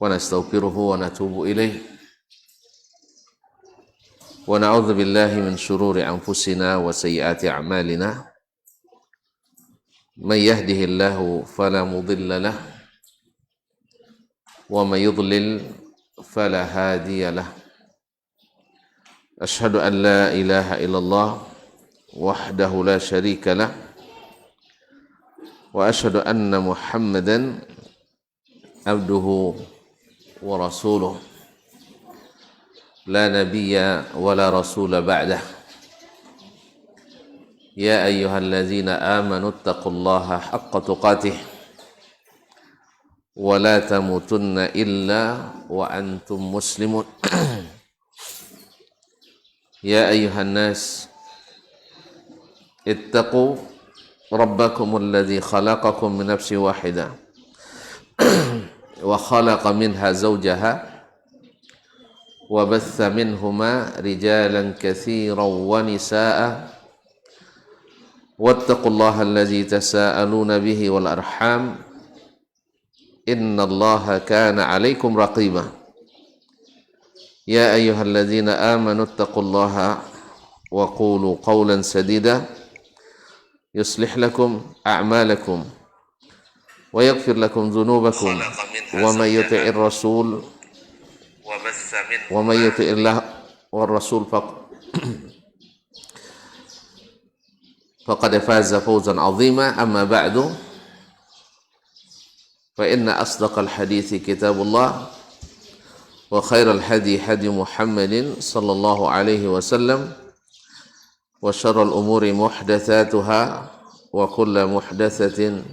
ونستغفره ونتوب إليه ونعوذ بالله من شرور أنفسنا وسيئات أعمالنا من يهده الله فلا مضل له ومن يضلل فلا هادي له أشهد أن لا إله إلا الله وحده لا شريك له وأشهد أن محمدا عبده ورسوله لا نبي ولا رسول بعده يا أيها الذين آمنوا اتقوا الله حق تقاته ولا تموتن إلا وأنتم مسلمون يا أيها الناس اتقوا ربكم الذي خلقكم من نفس واحدة وخلق منها زوجها وبث منهما رجالا كثيرا ونساء واتقوا الله الذي تساءلون به والأرحام إن الله كان عليكم رقيبا يا أيها الذين آمنوا اتقوا الله وقولوا قولا سديدا يصلح لكم أعمالكم ويغفر لكم ذنوبكم ومن يطع الرسول ومن يطع الله والرسول فقد فاز فوزا عظيما أما بعد فإن أصدق الحديث كتاب الله وخير الهدي هدي محمد صلى الله عليه وسلم وشر الأمور محدثاتها وكل محدثة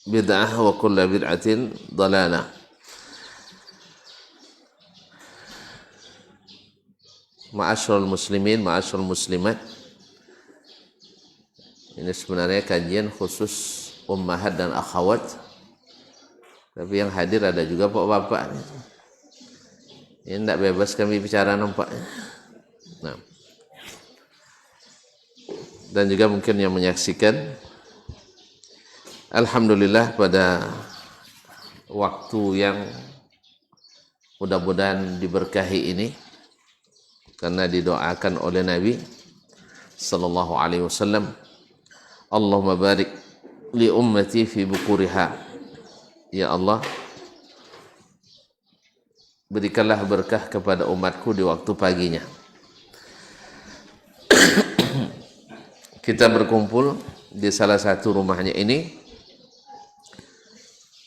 بدعة وكل بدعة ضلالة. Ma'asyiral muslimin, ma'asyiral muslimat. Ini sebenarnya kajian khusus ummahat dan akhwat. Tapi yang hadir ada juga bapak-bapak. Ini tidak bebas kami bicara nampaknya. Nah. Dan juga mungkin yang menyaksikan. Alhamdulillah pada waktu yang mudah-mudahan diberkahi ini, karena didoakan oleh Nabi sallallahu alaihi wasallam, Allahumma barik li ummati fi bukuriha. Ya Allah, berikanlah berkah kepada umatku di waktu paginya. Kita berkumpul di salah satu rumahnya ini,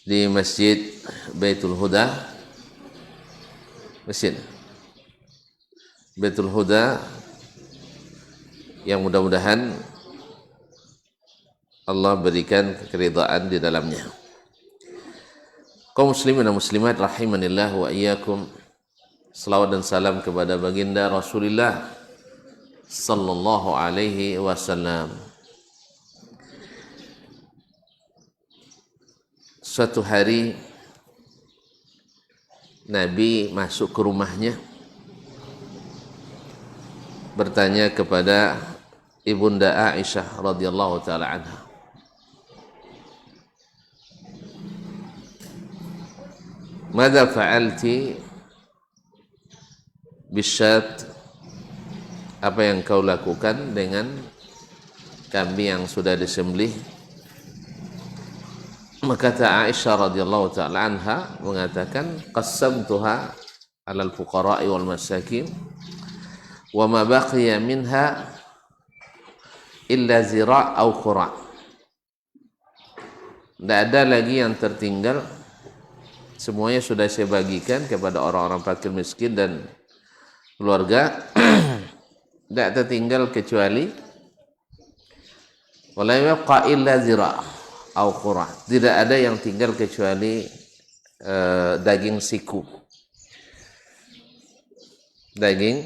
di Masjid Baitul Huda. Masjid Baitul Huda yang mudah-mudahan Allah berikan keridhaan di dalamnya. Kaum muslimin dan muslimat rahimanillah wa iyyakum. Selawat dan salam kepada baginda Rasulullah sallallahu alaihi wasallam. Suatu hari Nabi masuk ke rumahnya, bertanya kepada ibunda Aisyah radhiyallahu taala anha, "Madza fa'alti bisyat?" Apa yang kau lakukan dengan kambing yang sudah disembelih? Maka Aisyah radhiyallahu taala anha mengatakan, "Qassamtuha 'alal fuqara'i wal masakin wa ma baqiya minha illa zira' aw qura'." Tidak ada lagi yang tertinggal, semuanya sudah saya bagikan kepada orang-orang fakir miskin dan keluarga. Tidak tertinggal kecuali wala yabqa illa zira' aw qura'. Tidak ada yang tinggal kecuali daging siku, daging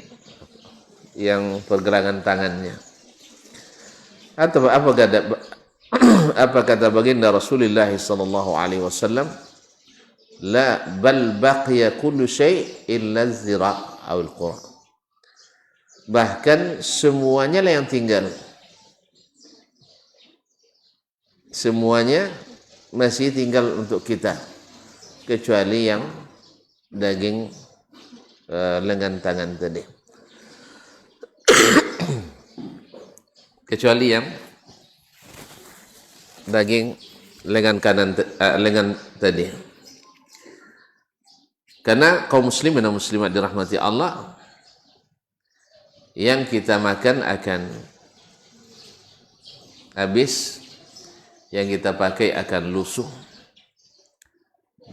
yang pergelangan tangannya. Atau apa kata baginda Rasulullah sallallahu alaihi wasallam, la bal baqiya kullu syai' illa zira' aw al-qura'. Bahkan semuanya lah yang tinggal, semuanya masih tinggal untuk kita, kecuali yang daging lengan tangan tadi. Kecuali yang daging lengan kanan lengan tadi. Karena kaum muslimin dan muslimat dirahmati Allah, yang kita makan akan habis, yang kita pakai akan lusuh,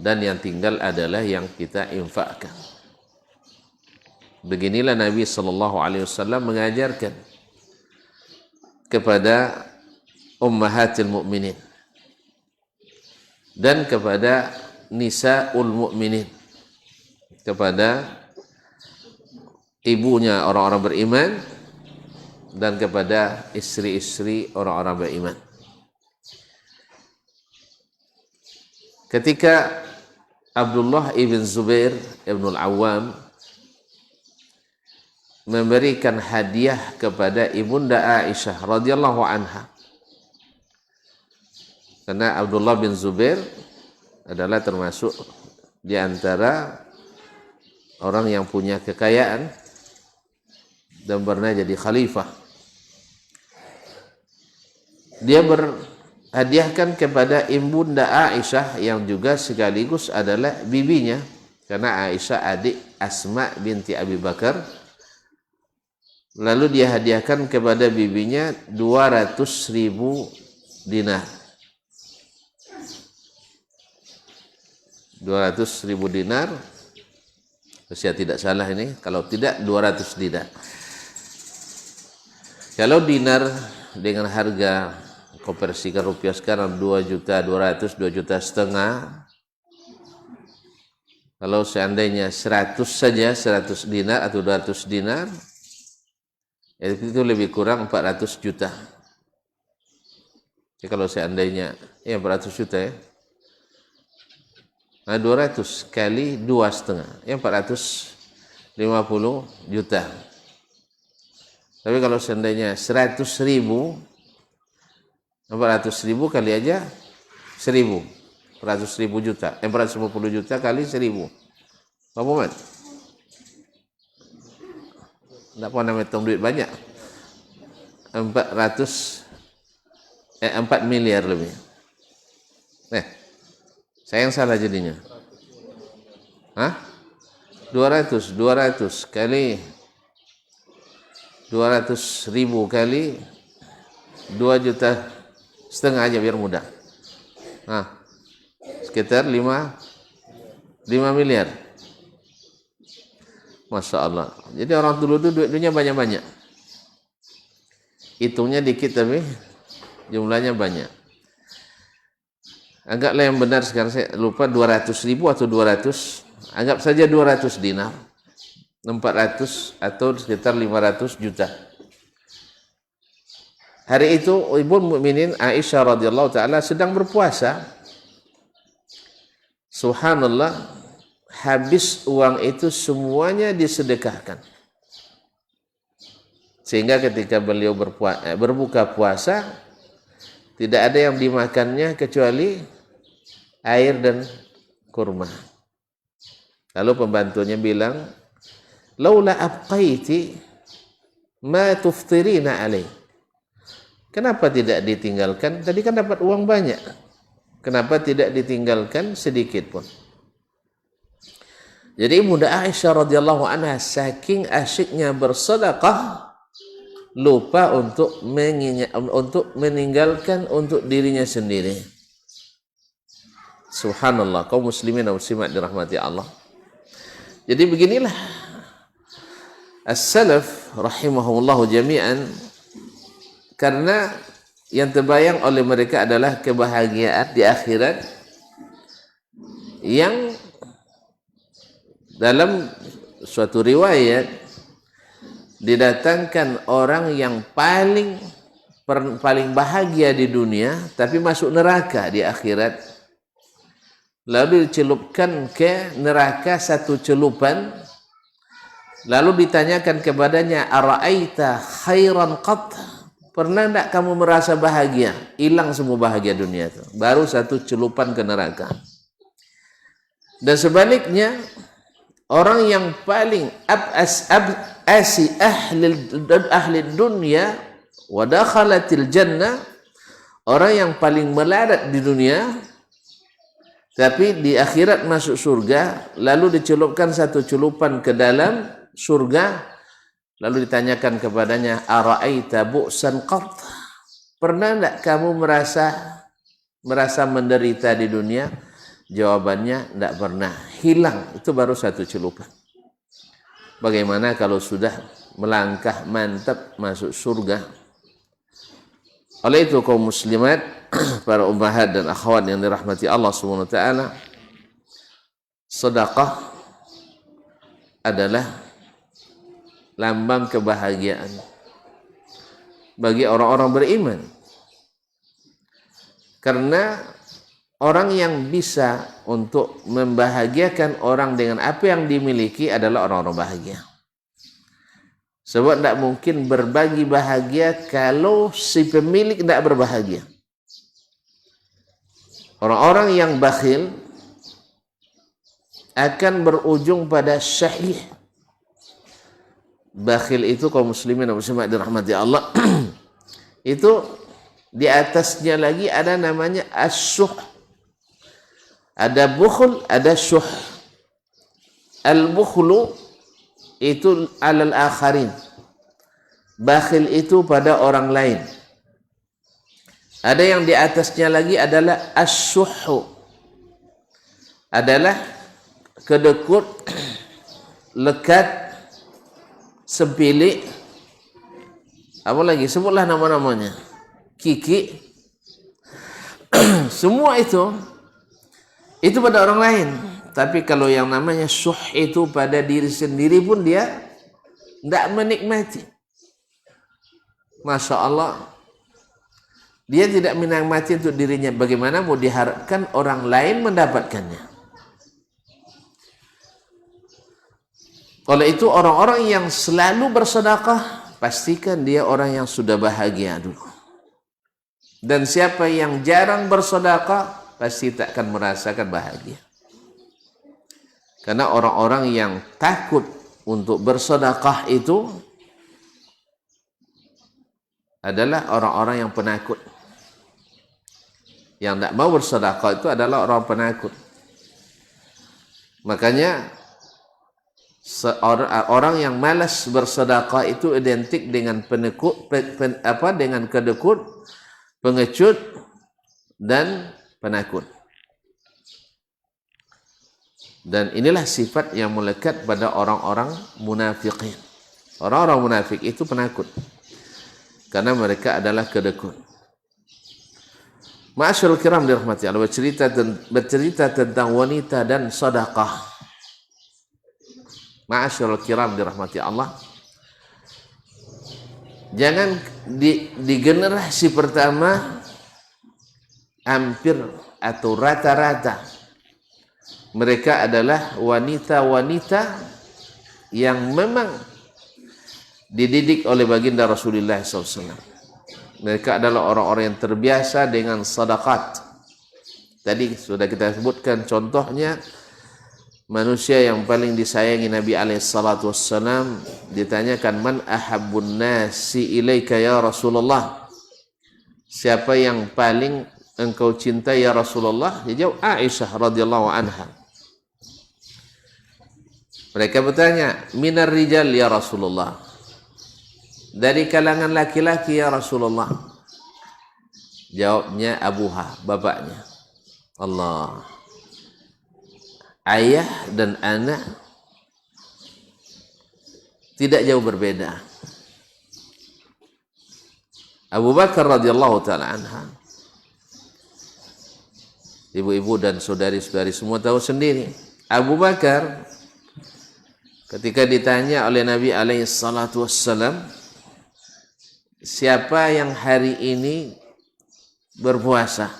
dan yang tinggal adalah yang kita infakkan. Beginilah Nabi SAW mengajarkan kepada ummahatil mu'minin dan kepada nisa'ul mu'minin, kepada ibunya orang-orang beriman dan kepada istri-istri orang-orang beriman. Ketika Abdullah ibn Zubair ibn al-Awwam memberikan hadiah kepada ibunda Aisyah radhiyallahu anha, karena Abdullah bin Zubair adalah termasuk di antara orang yang punya kekayaan dan pernah jadi khalifah. Dia berhadiahkan kepada ibunda Aisyah yang juga sekaligus adalah bibinya, karena Aisyah adik Asma binti Abi Bakar. Lalu dia hadiahkan kepada bibinya 200.000 dinar. 200.000 dinar. Saya tidak salah ini, kalau tidak 200 dinar. Kalau dinar dengan harga konversikan rupiah sekarang 2.200.000, 2,5 juta. Kalau seandainya 100 saja, 100 dinar atau 200 dinar, itu lebih kurang 400 juta. Jadi kalau seandainya 400 juta ya. Nah, 200 kali 2,5, 450 juta. Tapi kalau seandainya 100.000, 400.000 kali aja 1.000, 400.000 juta, 450 juta kali 1.000. Apa Muhammad? Tidak pernah hitung duit banyak. 4 miliar lebih. Saya yang salah jadinya. 200 kali 200.000 kali 2,5 juta aja biar mudah. Sekitar 5 miliar. Masya Allah. Jadi orang dulu itu duitnya banyak-banyak. Hitungnya dikit tapi jumlahnya banyak. Anggaplah yang benar sekarang, saya lupa 200.000 atau 200. Anggap saja 200 dinar. 400 atau sekitar 500 juta. Hari itu Ibu Mukminin Aisyah radhiyallahu taala sedang berpuasa. Subhanallah, habis uang itu semuanya disedekahkan. Sehingga ketika beliau berbuka puasa, tidak ada yang dimakannya kecuali air dan kurma. Lalu pembantunya bilang, "Laula abqaiti ma tuftirina alaih." Kenapa tidak ditinggalkan? Tadi kan dapat uang banyak. Kenapa tidak ditinggalkan sedikit pun? Jadi Bunda Aisyah radhiyallahu anha saking asyiknya bersedekah, lupa untuk meninggalkan untuk dirinya sendiri. Subhanallah, kaum muslimin dan muslimat dirahmati Allah. Jadi beginilah as-salaf rahimahumullah jami'an, karena yang terbayang oleh mereka adalah kebahagiaan di akhirat yang dalam suatu riwayat didatangkan orang yang paling bahagia di dunia tapi masuk neraka di akhirat, lalu dicelupkan ke neraka satu celupan, lalu ditanyakan kepadanya, ara'aita khairan qat, pernah tidak kamu merasa bahagia? Hilang semua bahagia dunia itu, baru satu celupan ke neraka. Dan sebaliknya, orang yang paling abasi ahli dunia wa dakhalatil jannah, orang yang paling melarat di dunia tapi di akhirat masuk surga, lalu dicelupkan satu celupan ke dalam surga, lalu ditanyakan kepadanya, ara'aita bu'san qat, pernah enggak kamu merasa menderita di dunia? Jawabannya enggak pernah, hilang. Itu baru satu celupan. Bagaimana kalau sudah melangkah mantap masuk surga? Oleh itu kaum muslimat, para ummahat dan akhwat yang dirahmati Allah Subhanahu wa taala, sedekah adalah lambang kebahagiaan bagi orang-orang beriman. Karena orang yang bisa untuk membahagiakan orang dengan apa yang dimiliki adalah orang-orang bahagia. Sebab tidak mungkin berbagi bahagia kalau si pemilik tidak berbahagia. Orang-orang yang bakhil akan berujung pada syahih. Bakhil itu kaum muslimin dan muslimat dirahmati Allah. Itu di atasnya lagi ada namanya asyuh. Ada bukhl, ada syuh. Al-bukhlu itu alal akharin. Bakhil itu pada orang lain. Ada yang di atasnya lagi adalah asyuhu. Adalah kedekut, lekat, sepilik. Apa lagi? Sebutlah nama-namanya. Kiki. Semua itu pada orang lain. Tapi kalau yang namanya syuh itu pada diri sendiri pun dia tidak menikmati. Masya Allah, dia tidak menikmati untuk dirinya. Bagaimana mau diharapkan orang lain mendapatkannya? Oleh itu orang-orang yang selalu bersedekah, pastikan dia orang yang sudah bahagia dulu. Dan siapa yang jarang bersedekah, pasti tak akan merasakan bahagia. Karena orang-orang yang takut untuk bersedekah itu adalah orang-orang yang penakut. Yang tidak mau bersedekah itu adalah orang penakut. Makanya orang yang malas bersedekah itu identik dengan penakut, dengan kedekut, pengecut, dan penakut. Dan inilah sifat yang melekat pada orang-orang munafikin. Orang-orang munafik itu penakut. Karena mereka adalah kedekut. Ma'asyarul kiram dirahmati Allah, bercerita tentang wanita dan sedekah. Ma'asyarul kiram dirahmati Allah. Jangan di generasi pertama hampir atau rata-rata mereka adalah wanita-wanita yang memang dididik oleh baginda Rasulullah SAW. Mereka adalah orang-orang yang terbiasa dengan sedekah. Tadi sudah kita sebutkan contohnya, manusia yang paling disayangi Nabi SAW ditanyakan, man ahabbun nasi ilaika ya Rasulullah, siapa yang paling engkau cintai ya Rasulullah? Dia jawab Aisyah radhiyallahu anha. Mereka bertanya, minar rijal ya Rasulullah, dari kalangan laki-laki ya Rasulullah? Jawabnya abuha, bapaknya. Allah. Ayah dan anak tidak jauh berbeda. Abu Bakar radhiyallahu taala anha, ibu-ibu dan saudari-saudari semua tahu sendiri. Abu Bakar ketika ditanya oleh Nabi alaihi salatu wassalam, siapa yang hari ini berpuasa?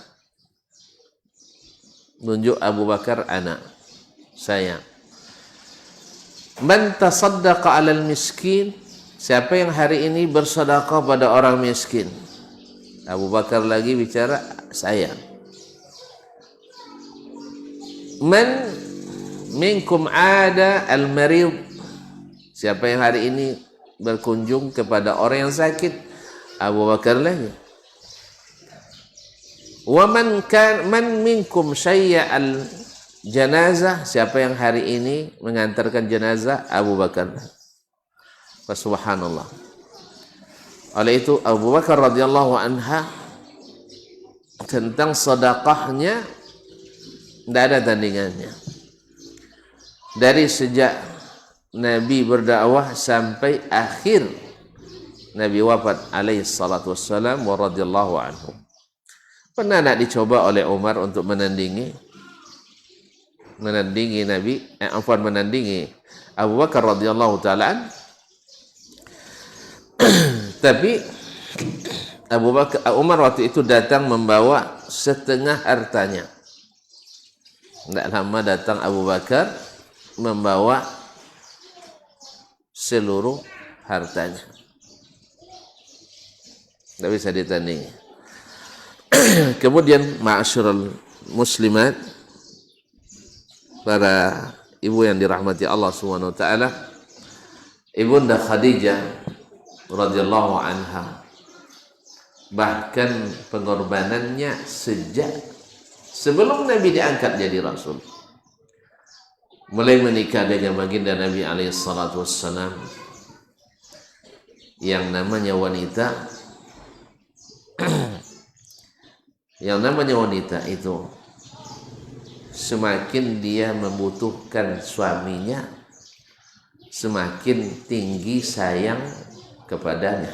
Nunjuk Abu Bakar, anak, saya. Man tasaddaqa 'alal miskin, siapa yang hari ini bersedekah pada orang miskin? Abu Bakar lagi bicara, saya. Man minkum ada al-marid, siapa yang hari ini berkunjung kepada orang yang sakit, Abu Bakar lagi. Wa man minkum syayya al-janazah, siapa yang hari ini mengantarkan jenazah, Abu Bakar. Subhanallah. Oleh itu Abu Bakar radhiyallahu anha tentang sedekahnya tidak ada tandingannya. Dari sejak Nabi berdakwah sampai akhir Nabi wafat alaihi salatu wassalam wa radhiyallahu anhu. Pernah nak dicoba oleh Umar untuk menandingi menandingi Abu Bakar radhiyallahu taala. Tapi Umar waktu itu datang membawa setengah hartanya. Tidak lama datang Abu Bakar membawa seluruh hartanya. Tidak bisa ditandingi. Kemudian ma'asyiral muslimat, para ibu yang dirahmati Allah Subhanahu wa taala, Ibunda Khadijah radhiyallahu anha, bahkan pengorbanannya sejak sebelum Nabi diangkat jadi Rasul, mulai menikah dengan baginda Nabi alaihi salatu wassalam, yang namanya wanita itu semakin dia membutuhkan suaminya, semakin tinggi sayang kepadanya.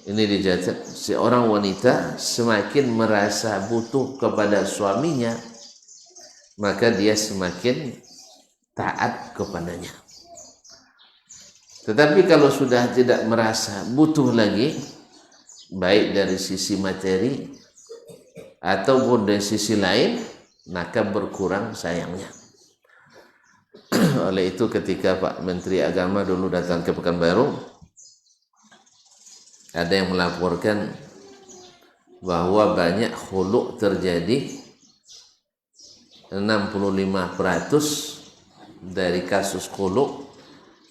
Ini dicatat, seorang wanita semakin merasa butuh kepada suaminya, maka dia semakin taat kepadanya. Tetapi kalau sudah tidak merasa butuh lagi, baik dari sisi materi ataupun dari sisi lain, maka berkurang sayangnya. Oleh itu ketika Pak Menteri Agama dulu datang ke Pekanbaru, ada yang melaporkan bahwa banyak khulu' terjadi. 65% dari kasus khulu'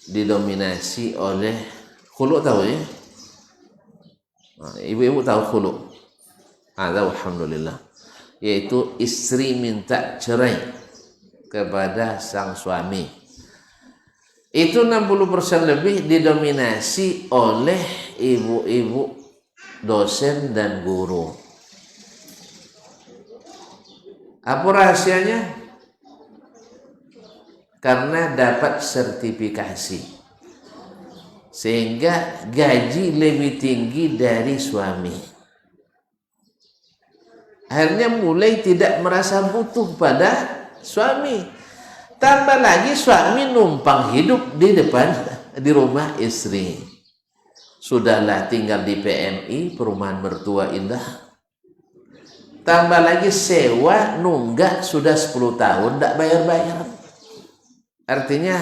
didominasi oleh khulu', tahu ya? Ibu-ibu tahu khulu'? Tahu, alhamdulillah. Yaitu istri minta cerai kepada sang suami. Itu 60% lebih didominasi oleh ibu-ibu dosen dan guru. Apa rahasianya? Karena dapat sertifikasi, sehingga gaji lebih tinggi dari suami. Akhirnya mulai tidak merasa butuh pada suami. Tambah lagi suami numpang hidup di depan, di rumah istri. Sudahlah tinggal di PMI, perumahan mertua indah. Tambah lagi sewa nunggak sudah 10 tahun tidak bayar-bayar. Artinya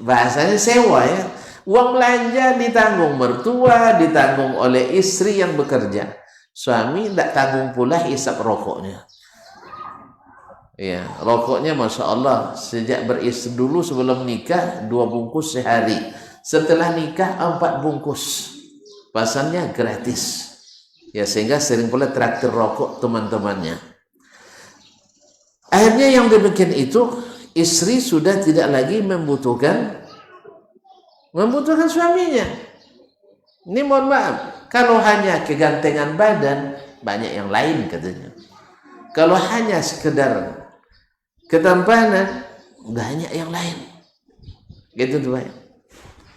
bahasanya sewa ya. Uang belanja ditanggung mertua, ditanggung oleh istri yang bekerja. Suami tidak tanggung pula hisap rokoknya. Ya, rokoknya Masya Allah, sejak beristri dulu sebelum nikah 2 bungkus sehari. Setelah nikah 4 bungkus. Pasalnya gratis. Ya, sehingga sering pula traktir rokok teman-temannya. Akhirnya yang demikian itu, istri sudah tidak lagi membutuhkan suaminya. Ini mohon maaf, kalau hanya kegantengan badan, banyak yang lain katanya. Kalau hanya sekedar ketampanan, banyak yang lain. Gitu tuh.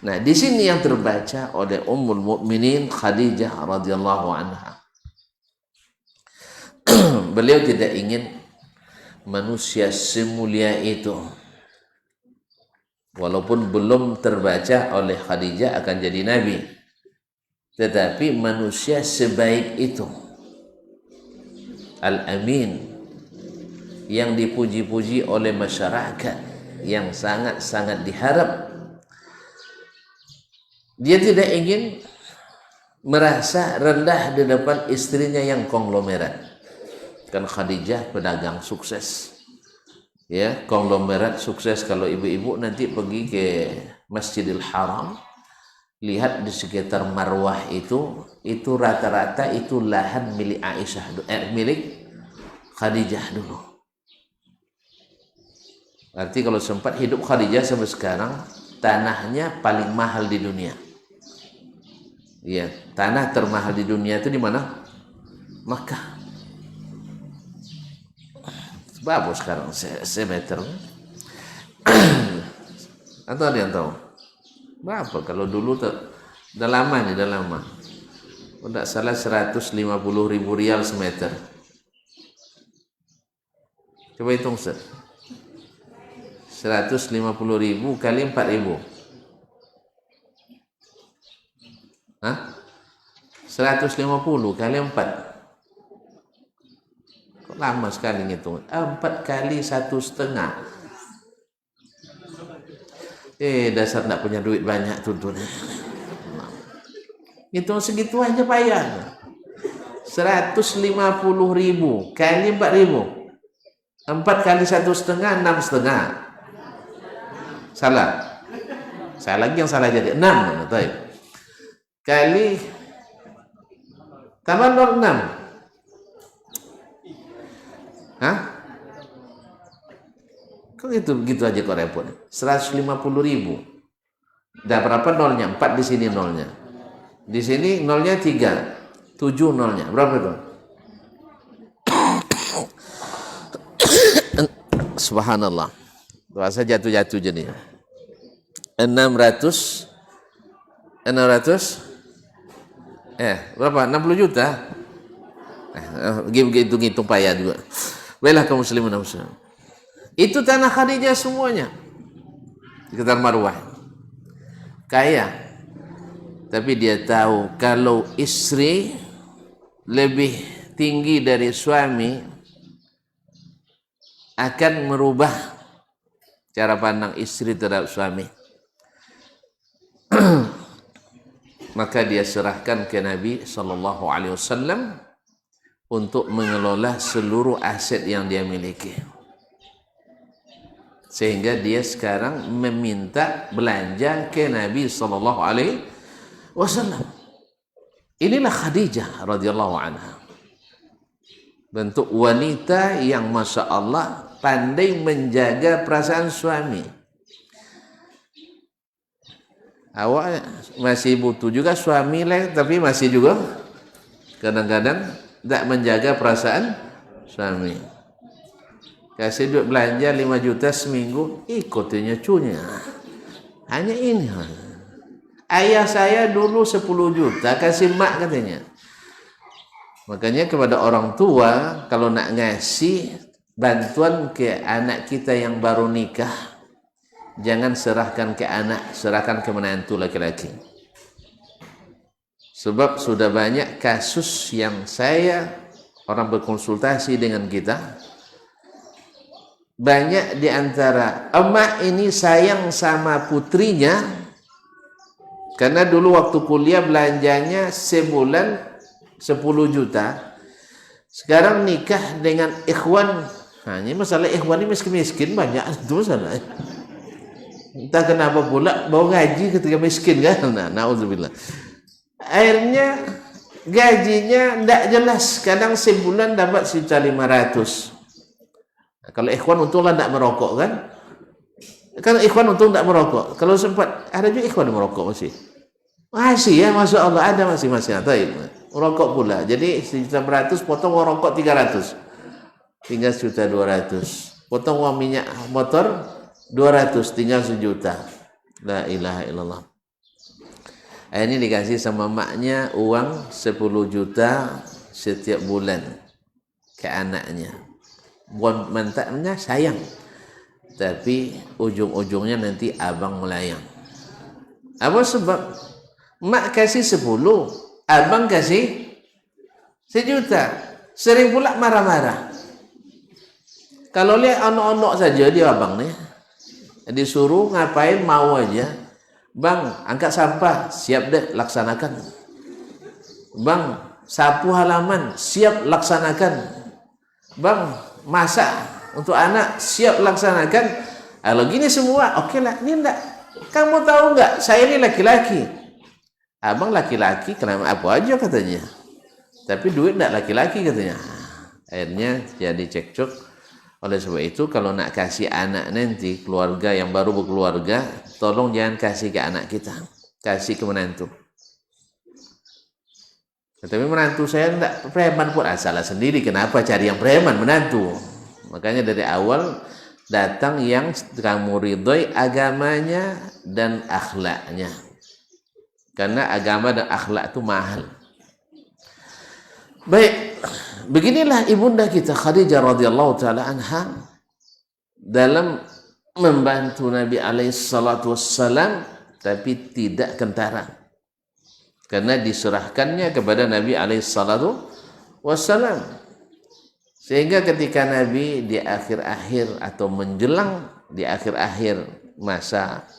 Nah, di sini yang terbaca oleh Ummul Mukminin Khadijah radhiyallahu anha. Beliau tidak ingin manusia semulia itu, walaupun belum terbaca oleh Khadijah akan jadi nabi, tetapi manusia sebaik itu, Al-Amin, yang dipuji-puji oleh masyarakat, yang sangat-sangat diharap. Dia tidak ingin merasa rendah di depan istrinya yang konglomerat. Kan Khadijah pedagang sukses. ya, konglomerat sukses. Kalau ibu-ibu nanti pergi ke Masjidil Haram, lihat di sekitar Marwah itu rata-rata itu lahan milik Aisyah, milik Khadijah dulu. Berarti kalau sempat hidup Khadijah sampai sekarang, tanahnya paling mahal di dunia. Ya, tanah termahal di dunia itu di mana? Makkah. Berapa sekarang semeter? Atau ada yang tahu? Berapa? Kalau dulu udah lama nih, udah lama. Udah salah 150.000 rial semeter. Coba hitung, Ustaz. 150.000 kali 4.000. Hah? 150 kali 4. Kok lama sekali ngitung? 4 kali 1,5. Dasar nggak punya duit banyak tuntun. Ngitung segitu aja payah. 150.000 kali 4.000. 4 kali 1,5, 6,5. Salah. Saya lagi yang salah jadi 6. Kali tambah 0,6. Hah? Kok gitu aja kok repot? 150.000. Dah berapa nolnya? 4 di sini nolnya. Di sini nolnya 3. 7 nolnya. Berapa itu? Subhanallah. Rasa jatuh-jatuh jadi. 600 berapa? 60 juta. Hitung payah juga. Baiklah kaum muslimin dan muslimat. Itu tanah Khadijah semuanya. Di sekitar Marwah. Kaya. Tapi dia tahu kalau istri lebih tinggi dari suami akan merubah cara pandang istri terhadap suami. Maka dia serahkan ke Nabi SAW untuk mengelola seluruh aset yang dia miliki. Sehingga dia sekarang meminta belanja ke Nabi SAW. Inilah Khadijah radhiyallahu anha. Bentuk wanita yang Masya Allah pandai menjaga perasaan suami. Awak masih butuh juga suami lah, tapi masih juga kadang-kadang tak menjaga perasaan suami. Kasih duit belanja 5 juta seminggu, ikutnya cunya. Hanya ini. Ayah saya dulu 10 juta, kasih mak katanya. Makanya kepada orang tua, kalau nak ngasih bantuan ke anak kita yang baru nikah, jangan serahkan ke anak, serahkan ke menantu laki-laki. Sebab sudah banyak kasus yang orang berkonsultasi dengan kita, banyak di antara emak ini sayang sama putrinya karena dulu waktu kuliah belanjanya sebulan 10 juta. Sekarang nikah dengan ikhwan. Ini masalah ikhwan ini miskin-miskin banyak itu masalah. Entah kenapa pula bawa gaji ketika miskin kan. Na'udzubillah. Akhirnya gajinya tidak jelas. Kadang sebulan dapat 1.500. Kalau ikhwan untunglah tidak merokok kan. Kalau ikhwan untung tidak merokok. Kalau sempat ada juga ikhwan merokok masih. Masih ya, Masya Allah ada masih. Merokok pula. Jadi 1.100 potong uang rokok 300. Tinggal 1.200. Potong uang minyak motor 200, tinggal 1 juta. La ilaha illallah. Ini dikasih sama maknya uang 10 juta setiap bulan ke anaknya. Bukan mantaknya sayang, tapi ujung-ujungnya nanti abang melayang. Apa sebab? Mak kasih 10, abang kasih 1 juta. Sering pula marah-marah. Kalau lihat onok-onok saja dia abang nih, disuruh ngapain mau aja. Bang, angkat sampah, siap deh, laksanakan. Bang, sapu halaman, siap laksanakan. Bang, masak, untuk anak siap laksanakan. Kalau gini semua, oke lah. Ini enggak. Kamu tahu nggak? Saya ini laki-laki. Abang laki-laki, kenapa apa aja katanya. Tapi duit enggak laki-laki katanya. Akhirnya jadi cekcok. Oleh sebab itu, kalau nak kasih anak nanti, keluarga yang baru berkeluarga, tolong jangan kasih ke anak kita. Kasih ke menantu. Tapi menantu saya enggak preman pun, salah sendiri. Kenapa cari yang preman menantu? Makanya dari awal datang yang kamu ridhoi agamanya dan akhlaknya. Karena agama dan akhlak itu mahal. Baik, beginilah ibunda kita Khadijah radhiyallahu taala anha dalam membantu Nabi alaihi salatu wassalam, tapi tidak kentara. Karena diserahkannya kepada Nabi alaihi salatu wassalam. Sehingga ketika Nabi di akhir-akhir atau menjelang di akhir-akhir masa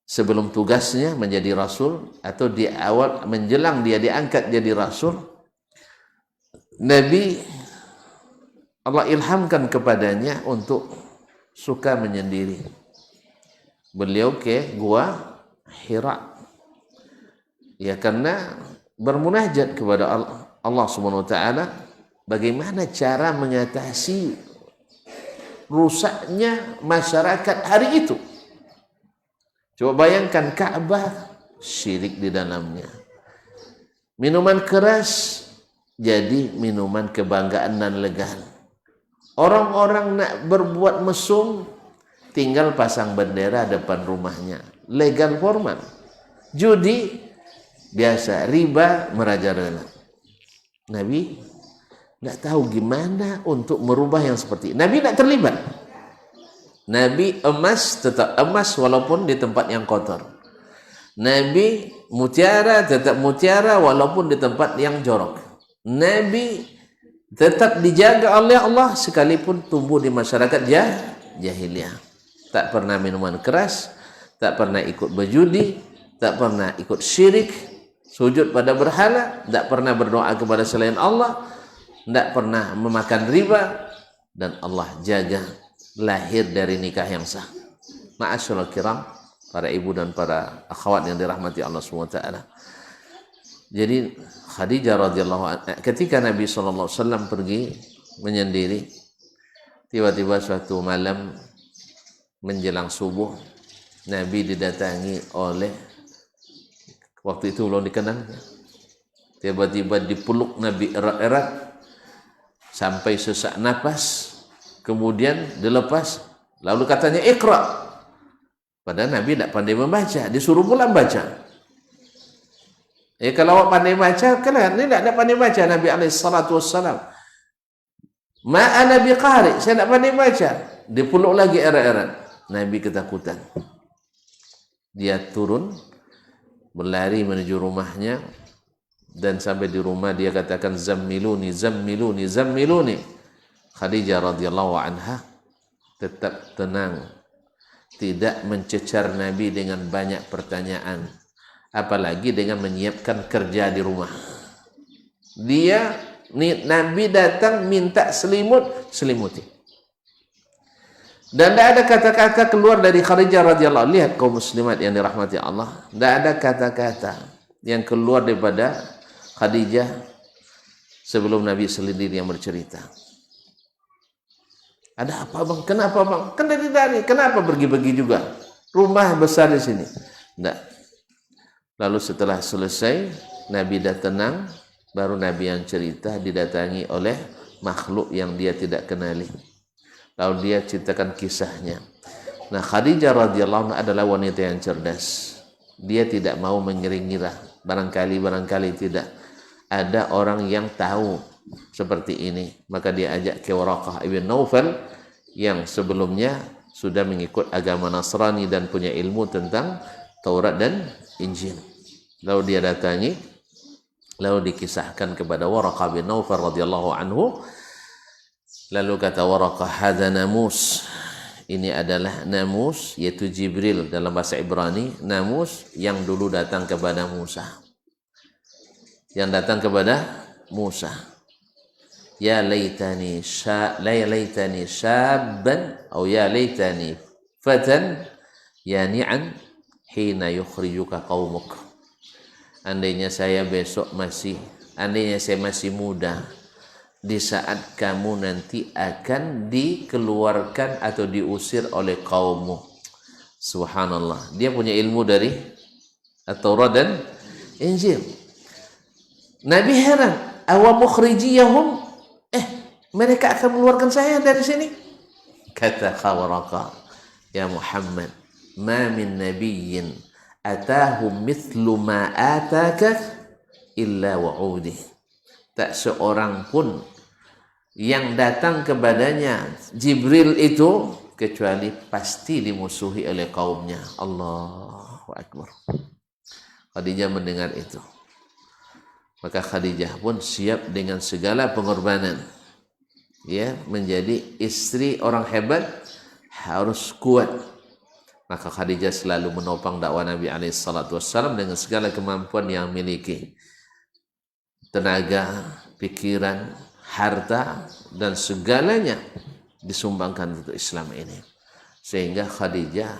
sebelum tugasnya menjadi rasul, atau di awal menjelang dia diangkat jadi rasul, Nabi Allah ilhamkan kepadanya untuk suka menyendiri. Beliau ke gua Hira. Ya, karena bermunajat kepada Allah Subhanahu wa taala, bagaimana cara mengatasi rusaknya masyarakat hari itu. Coba bayangkan Ka'bah syirik di dalamnya. Minuman keras jadi minuman kebanggaan dan legal. Orang-orang nak berbuat mesum, tinggal pasang bendera depan rumahnya. Legal formal. Judi biasa, riba merajalela. Nabi tidak tahu gimana untuk merubah yang seperti ini. Nabi tidak terlibat. Nabi emas tetap emas walaupun di tempat yang kotor. Nabi mutiara tetap mutiara walaupun di tempat yang jorok. Nabi tetap dijaga oleh Allah sekalipun tumbuh di masyarakat jahiliyah. Tak pernah minuman keras, tak pernah ikut berjudi, tak pernah ikut syirik, sujud pada berhala, tak pernah berdoa kepada selain Allah, tak pernah memakan riba, dan Allah jaga lahir dari nikah yang sah. Ma'asyiral kiram, para ibu dan para akhwat yang dirahmati Allah SWT. Jadi Khadijah radhiyallahu anha ketika Nabi SAW pergi menyendiri, tiba-tiba suatu malam menjelang subuh, Nabi didatangi oleh, waktu itu belum dikenal, tiba-tiba dipeluk Nabi erat-erat sampai sesak napas, kemudian dilepas, lalu katanya Iqra. Padahal Nabi tidak pandai membaca, disuruh pulang baca. Kalau awak pandai baca, kalian ini tidak pandai baca. Nabi SAW, Ma'ana biqari, saya tidak pandai baca. Dipeluk lagi erat-erat. Nabi ketakutan. Dia turun, berlari menuju rumahnya, dan sampai di rumah dia katakan, Zammiluni, Zammiluni, Zammiluni. Khadijah radhiyallahu anha tetap tenang, tidak mencecar Nabi dengan banyak pertanyaan, apalagi dengan menyiapkan kerja di rumah. Nabi datang minta selimut, selimuti. Dan tidak ada kata-kata keluar dari Khadijah radhiyallahu anha. Lihat kaum muslimat yang dirahmati Allah, tidak ada kata-kata yang keluar daripada Khadijah sebelum Nabi sendiri yang bercerita. Ada apa bang? Kenapa bang? Kan dari kenapa pergi-pergi juga? Rumah besar di sini. Tidak. Lalu setelah selesai, Nabi dah tenang, baru Nabi yang cerita didatangi oleh makhluk yang dia tidak kenali. Lalu dia ceritakan kisahnya. Nah, Khadijah radhiyallahu anha adalah wanita yang cerdas. Dia tidak mau mengira-ngira. Barangkali tidak. Ada orang yang tahu seperti ini, maka dia ajak ke Waraqah ibn Naufal yang sebelumnya sudah mengikut agama Nasrani dan punya ilmu tentang Taurat dan Injil. Lalu dia datangi, lalu dikisahkan kepada Waraqah bin Naufal radhiyallahu anhu. Lalu kata Waraqah, hadza namus, ini adalah namus, yaitu Jibril dalam bahasa Ibrani, namus yang dulu datang kepada Musa, yang datang kepada Musa. ya laitani syabban atau ya laitani fatan yani'an hina yukhrijuka qaumuk. Andainya saya masih muda di saat kamu nanti akan dikeluarkan atau diusir oleh kaummu. Subhanallah, dia punya ilmu dari Taurat dan Injil. Nabi heran, awa mukhrijiyahum, mereka akan mengeluarkan saya dari sini. Kata Khawraqa, ya Muhammad, ma min nabiyyin atahum mithlu ma ataka illa wa'udih. Tak seorang pun yang datang kepadanya Jibril itu kecuali pasti dimusuhi oleh kaumnya. Allahu Akbar. Khadijah mendengar itu, maka Khadijah pun siap dengan segala pengorbanan. Ya, menjadi istri orang hebat harus kuat. Maka Khadijah selalu menopang dakwah Nabi SAW dengan segala kemampuan yang miliki. Tenaga, pikiran, harta, dan segalanya disumbangkan untuk Islam ini. Sehingga Khadijah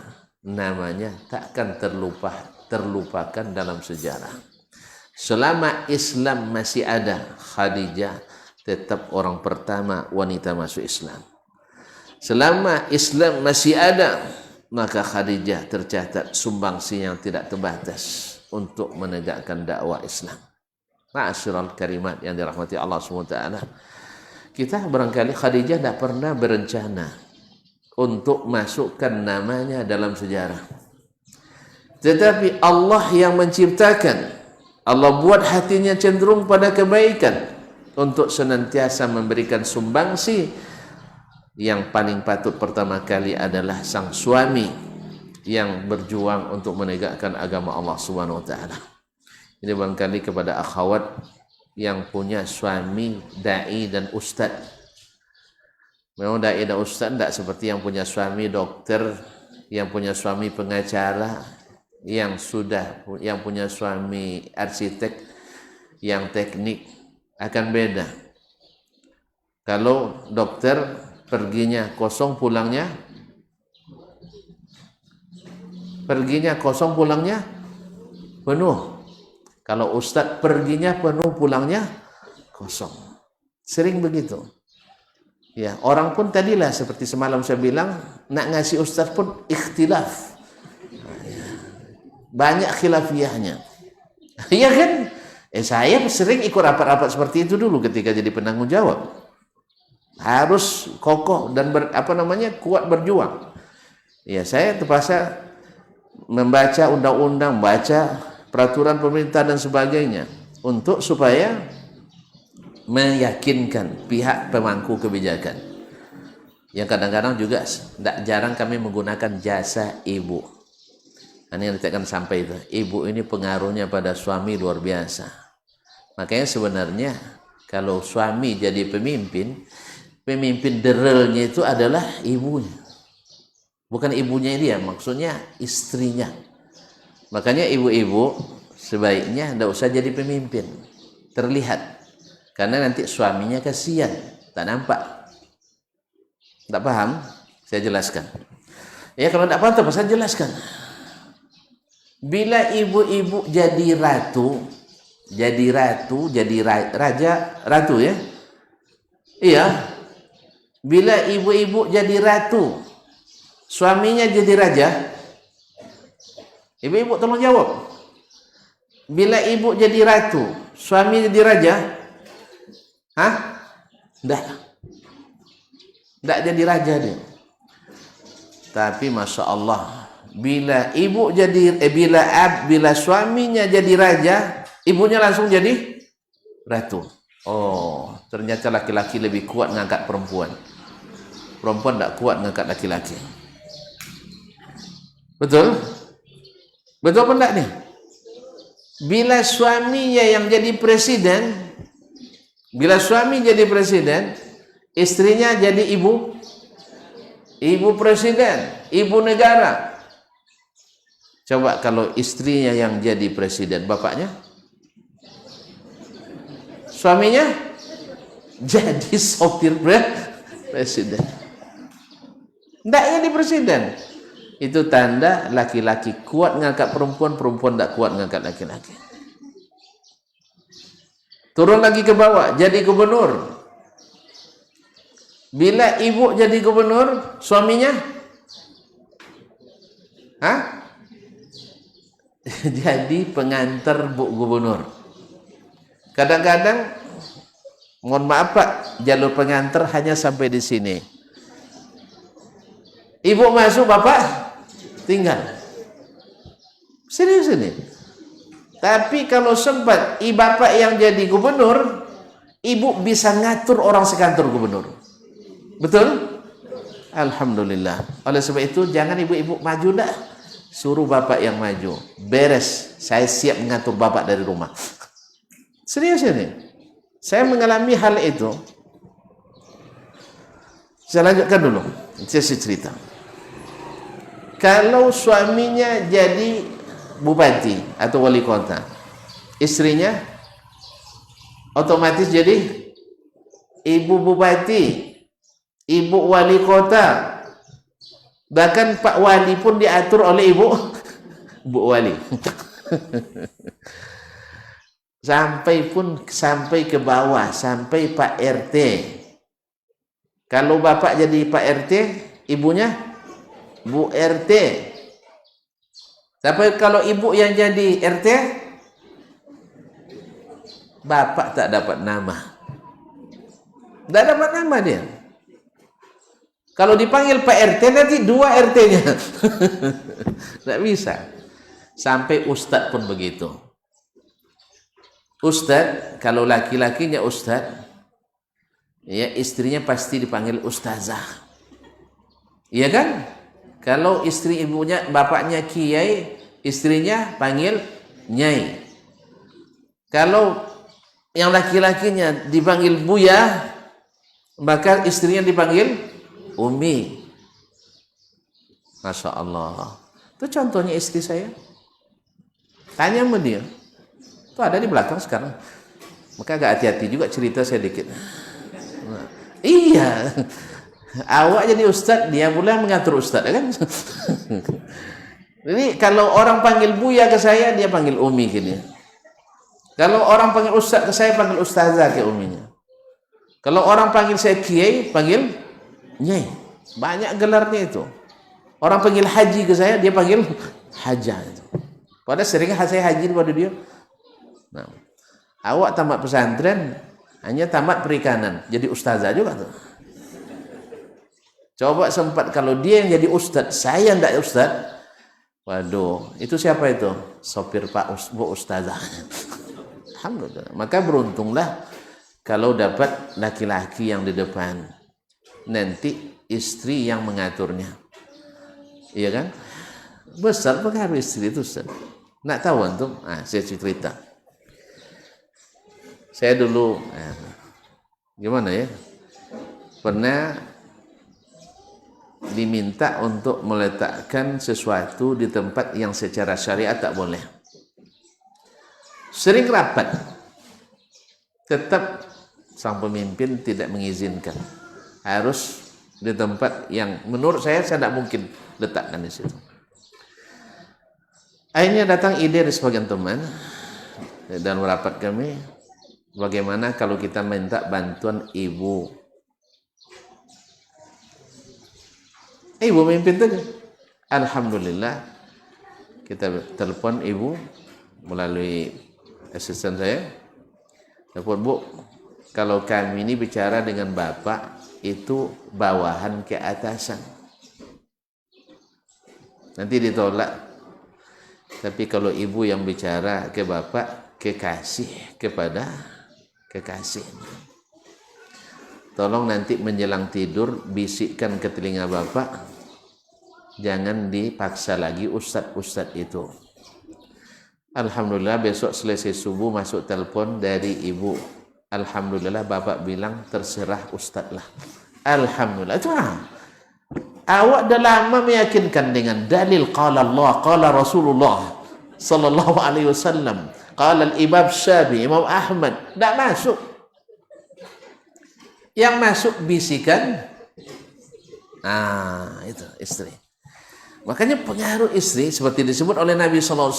namanya takkan terlupakan dalam sejarah. Selama Islam masih ada, Khadijah tetap orang pertama wanita masuk Islam. Selama Islam masih ada, maka Khadijah tercatat sumbangsi yang tidak terbatas untuk menegakkan dakwah Islam. Ma'asyiral karimat yang dirahmati Allah SWT, kita barangkali Khadijah tidak pernah berencana untuk masukkan namanya dalam sejarah. Tetapi Allah yang menciptakan, Allah buat hatinya cenderung pada kebaikan untuk senantiasa memberikan sumbangsi. Yang paling patut pertama kali adalah sang suami yang berjuang untuk menegakkan agama Allah Subhanahu wa taala. Ini barangkali kepada akhwat yang punya suami dai dan ustaz. Memang dai dan ustaz tidak seperti yang punya suami dokter, yang punya suami pengacara, yang punya suami arsitek, yang teknik, akan beda. Kalau dokter perginya kosong pulangnya penuh. Kalau ustadz perginya penuh pulangnya kosong. Sering begitu. Ya, orang pun tadilah seperti semalam saya bilang, nak ngasih ustadz pun ikhtilaf. Banyak khilafiyahnya. Iya kan? Saya sering ikut rapat-rapat seperti itu dulu ketika jadi penanggung jawab. Harus kokoh dan kuat berjuang. Ya, saya terpaksa membaca undang-undang, baca peraturan pemerintah dan sebagainya untuk supaya meyakinkan pihak pemangku kebijakan. Yang kadang-kadang juga tidak jarang kami menggunakan jasa ibu. Ini yang ditekan sampai itu. Ibu ini pengaruhnya pada suami luar biasa. Makanya sebenarnya kalau suami jadi pemimpin derelnya itu adalah ibunya. Bukan ibunya dia, maksudnya istrinya. Makanya ibu-ibu sebaiknya tidak usah jadi pemimpin. Terlihat. Karena nanti suaminya kasihan. Tak nampak. Tak paham? Saya jelaskan. Ya kalau tidak paham, saya jelaskan. Bila ibu-ibu jadi ratu, jadi ratu ya. Iya. Bila ibu-ibu jadi ratu, suaminya jadi raja. Ibu-ibu tolong jawab. Bila ibu jadi ratu, suami jadi raja? Tidak jadi raja dia. Tapi Masya Allah, bila suaminya jadi raja, ibunya langsung jadi ratu. Oh, ternyata laki-laki lebih kuat mengangkat perempuan. Perempuan tidak kuat mengangkat laki-laki. Betul? Betul apa enggak nih? Bila suaminya yang jadi presiden, istrinya jadi ibu presiden, ibu negara. Coba kalau istrinya yang jadi presiden, bapaknya? Suaminya? jadi sopir presiden. Tidak jadi presiden. Itu tanda laki-laki kuat ngangkat perempuan, perempuan tidak kuat ngangkat laki-laki. Turun lagi ke bawah, jadi gubernur. Bila ibu jadi gubernur, suaminya jadi pengantar bu gubernur. Kadang-kadang, mohon maaf Pak, jalur pengantar hanya sampai di sini. Ibu masuk, bapak tinggal. Serius ini. Tapi kalau sempat bapak yang jadi gubernur, ibu bisa ngatur orang sekantor gubernur. Betul? Alhamdulillah. Oleh sebab itu jangan ibu-ibu maju dah. Suruh bapak yang maju. Beres. Saya siap mengatur bapak dari rumah. Serius ini. Saya mengalami hal itu. Saya lanjutkan dulu. Saya cerita. Kalau suaminya jadi bupati atau wali kota, istrinya otomatis jadi ibu bupati, ibu wali kota. Bahkan Pak Wali pun diatur oleh ibu wali. sampai ke bawah, sampai Pak RT. Kalau bapak jadi Pak RT, ibunya Bu RT. Tapi kalau ibu yang jadi RT, bapak tak dapat nama. Tak dapat nama dia. Kalau dipanggil Pak RT, nanti 2 RT-nya. Tak bisa. Sampai ustadz pun begitu. Ustadz, kalau laki-lakinya ustadz, ya istrinya pasti dipanggil ustazah. Iya kan? Kalau istri ibunya, bapaknya kiai, istrinya panggil nyai. Kalau yang laki-lakinya dipanggil buya, maka istrinya dipanggil umi. Masya Allah. Itu contohnya istri saya. Tanya sama dia. Itu ada di belakang sekarang. Maka agak hati-hati juga cerita saya dikit. Nah, iya. Awak jadi ustadz, dia pula mengatur ustadz, kan? Jadi kalau orang panggil buya ke saya, dia panggil umi gini. Kalau orang panggil ustadz ke saya, panggil ustazah ke uminya. Kalau orang panggil saya kiai, panggil nyai. Banyak gelarnya itu. Orang panggil haji ke saya, dia panggil hajah. Padahal sering saya haji pada dia. Nah, awak tamat pesantren, hanya tamat perikanan, jadi ustazah juga tuh. Coba sempat kalau dia yang jadi ustadz, saya yang tidak ustadz. Waduh, itu siapa itu? Sopir Pak Bu Ustazah. Alhamdulillah. Maka beruntunglah kalau dapat laki-laki yang di depan. Nanti istri yang mengaturnya. Iya kan? Besar pengaruh istri itu, Ustaz. Nak tahu antum? Saya cerita. Saya dulu gimana ya? Pernah diminta untuk meletakkan sesuatu di tempat yang secara syariat tak boleh. Sering rapat, tetap sang pemimpin tidak mengizinkan. Harus di tempat yang menurut saya tidak mungkin letakkan di situ. Akhirnya datang ide dari sebagian teman dan rapat kami, bagaimana kalau kita minta bantuan ibu mimpin saja. Alhamdulillah kita telepon ibu melalui asisten saya. Telepon, Bu, kalau kami ini bicara dengan bapak itu bawahan ke atasan, nanti ditolak. Tapi kalau ibu yang bicara ke bapak, kekasih kepada kekasih. Tolong nanti menjelang tidur bisikkan ke telinga bapak, jangan dipaksa lagi ustadz itu. Alhamdulillah besok selesai subuh masuk telepon dari ibu. Alhamdulillah bapak bilang terserah ustadz lah. Alhamdulillah. Itu awak dah lama meyakinkan dengan dalil qala Allah, qala Rasulullah sallallahu alaihi wasallam, qala al-Imam Syafi'i, Imam Ahmad, tak masuk. Yang masuk bisikan, itu istri. Makanya pengaruh istri seperti disebut oleh Nabi SAW,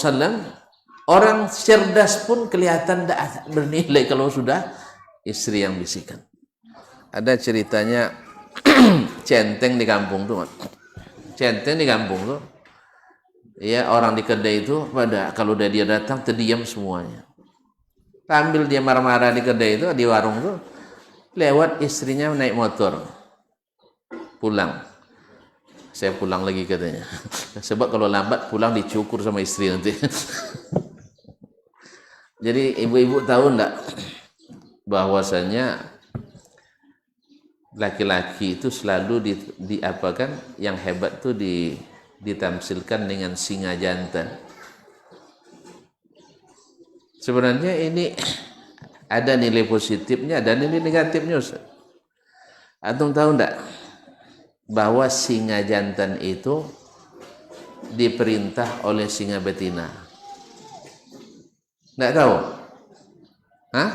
orang cerdas pun kelihatan tidak bernilai kalau sudah istri yang bisikan. Ada ceritanya centeng di kampung tuh. Centeng di kampung tuh. Ya, orang di kedai itu kalau udah dia datang terdiam semuanya. Sambil dia marah-marah di kedai itu, di warung tuh, lewat istrinya naik motor. Pulang. Saya pulang lagi katanya. Sebab kalau lambat pulang dicukur sama istri nanti. Jadi ibu-ibu tahu enggak bahwasanya laki-laki itu selalu diapakan, yang hebat tuh ditamsilkan dengan singa jantan. Sebenarnya ini ada nilai positifnya, ada nilai negatifnya, Ustaz. Antum tahu enggak bahwa singa jantan itu diperintah oleh singa betina? Enggak tahu? Hah?